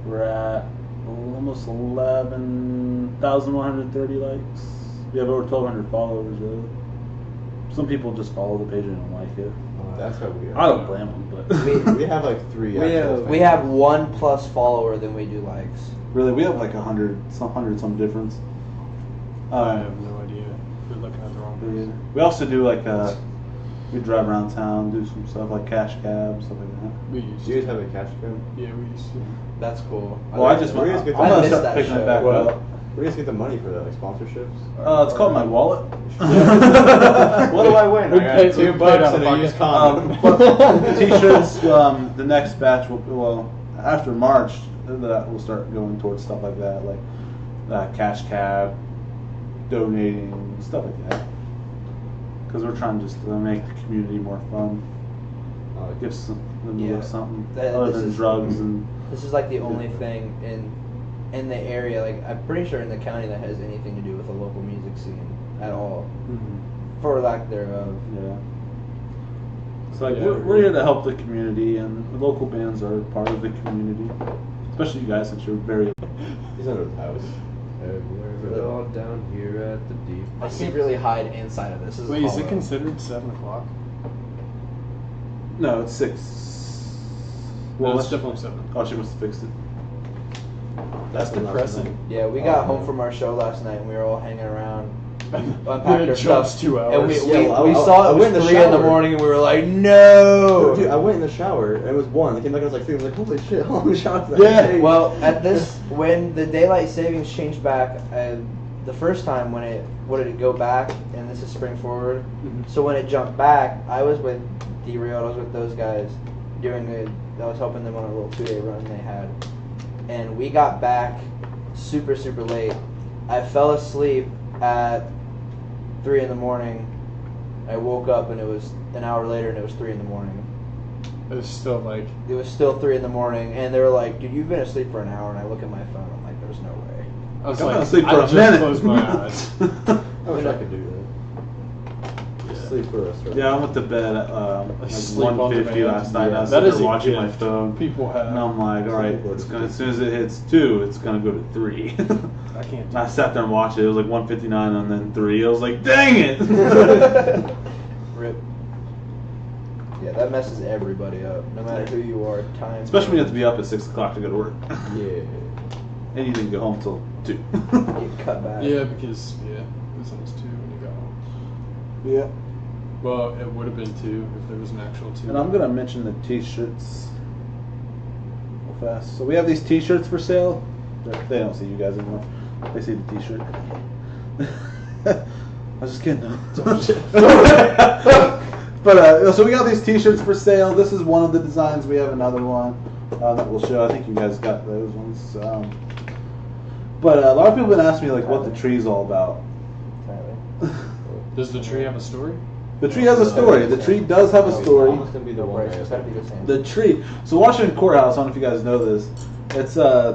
We're at almost 11,130 likes. We have over 1,200 followers though. Some people just follow the page and don't like it. That's how we are. I don't blame them, but We have like 3 actual We fans. have 1+ follower than we do likes. really, we have like 100 some difference. I have no idea. You're looking at the wrong person. We also do like we drive around town, do some stuff like cash cab, stuff like that. We used Do you to. guys have a cash code? Yeah, we used to. That's cool. Well, I just Where went. do you guys get I'm the- gonna I missed start that picking it show. back What? up. Where do you guys get the money for that? Like sponsorships? It's called my wallet. What do I win? We I got paid- we $2 paid out and of a used pocket. condom. But the t-shirts, the next batch will, after March, that will start going towards stuff like that, like cash cab, donating, stuff like that. Because we're trying just to make the community more fun. Give them a Yeah. little something That- other this than is- drugs and. This is like the only thing in the area, like I'm pretty sure in the county that has anything to do with the local music scene at all, for lack thereof. Yeah. It's like Yeah. we're here to help the community, and the local bands are part of the community. Especially you guys, since you're very. He's under the house. We're all down here at the deep. I secretly hide inside of this. This Wait, is it hollow. considered 7 o'clock? No, it's 6. Well, it's let's- definitely 7. Oh, she must have fixed it. That's depressing. Yeah, we got home from our show last night and we were all hanging around, unpacked It our jumps stuff. 2 hours. And we Yeah, well, I saw it went in was the 3 in the shower. morning and we were like, no! Dude, I went in the shower and it was 1. I came back and I was like 3. I was like, holy shit, how long the shower did Yeah. I take? Well, at this, when the daylight savings changed back, the first time when it go back, and this is spring forward. So when it jumped back, I was with D-Real, I was with those guys I was helping them on a little 2-day run they had, and we got back super late. I fell asleep at 3 in the morning. I woke up and it was an hour later, and it was 3 in the morning. It was still like. It was still 3 in the morning, and they were like, "Dude, you've been asleep for an hour." And I look at my phone. I'm like, "There's no way." I was I'm like, gonna sleep for I a just minute. closed my eyes. I wish I could do that. Just sleep for us. Right? Yeah, I went to bed at like Sleep on 1:50 demand. last night. I was That sitting is there a watching my gift phone. People have. And I'm like, all right, it's gonna, as soon as it hits 2, it's gonna go to 3. I can't. And Do I sat there and watched it. It was like 1:59 and then 3. I was like, dang it! Rip. Yeah, that messes everybody up. No matter who you are, time. Especially when you have to be up at 6 o'clock to go to work. Yeah. And you didn't get home till 2. Get cut back. Yeah, because it was almost 2 when you got home. Yeah. Well, it would have been 2 if there was an actual 2. And I'm gonna mention the t-shirts real fast. So we have these t-shirts for sale. They don't see you guys anymore. They see the T-shirt. I was just kidding. Though. But so we got these T-shirts for sale. This is one of the designs. We have another one that we'll show. I think you guys got those ones. But a lot of people have been asking me like what the tree's all about. Does the tree have a story? The tree has a story. The tree does have a story. Almost gonna be the one. The tree. So Washington Courthouse. I don't know if you guys know this. It's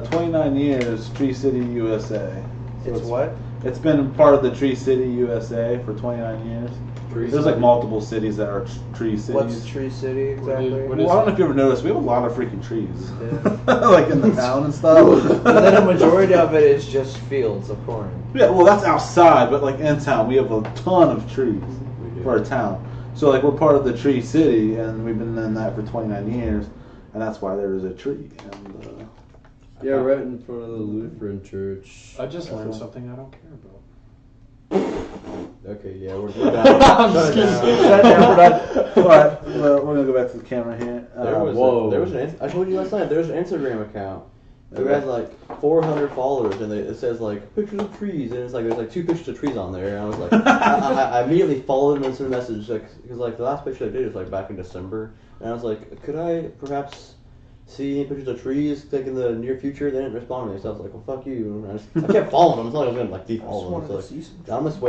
29 years. Tree City, USA. So It's what? It's been part of the Tree City, USA for 29 years. There's like multiple cities that are tree cities. What's Tree City exactly? What Well, I don't know if you ever noticed, we have a lot of freaking trees. Yeah. Like in the town and stuff. And then a majority of it is just fields of corn. Yeah, well that's outside, but like in town we have a ton of trees for our town. So like we're part of the Tree City and we've been in that for 29 years and that's why there is a tree. And, Yeah, right in front of the Lutheran church. I just learned something I don't care about. Okay, yeah, we're done. I'm just kidding. Alright, well, we're gonna go back to the camera here. There was an. I told you last night. There's an Instagram account who has like 400 followers, and it says like pictures of trees, and it's like there's like 2 pictures of trees on there, and I was like, I immediately followed him and sent a message because like the last picture I did was like back in December, and I was like, could I perhaps see any pictures of trees like in the near future? They didn't respond to me, so I was like, well, fuck you. And I kept following them. It's not like I was gonna like defollow them. So, like, I'm just waiting.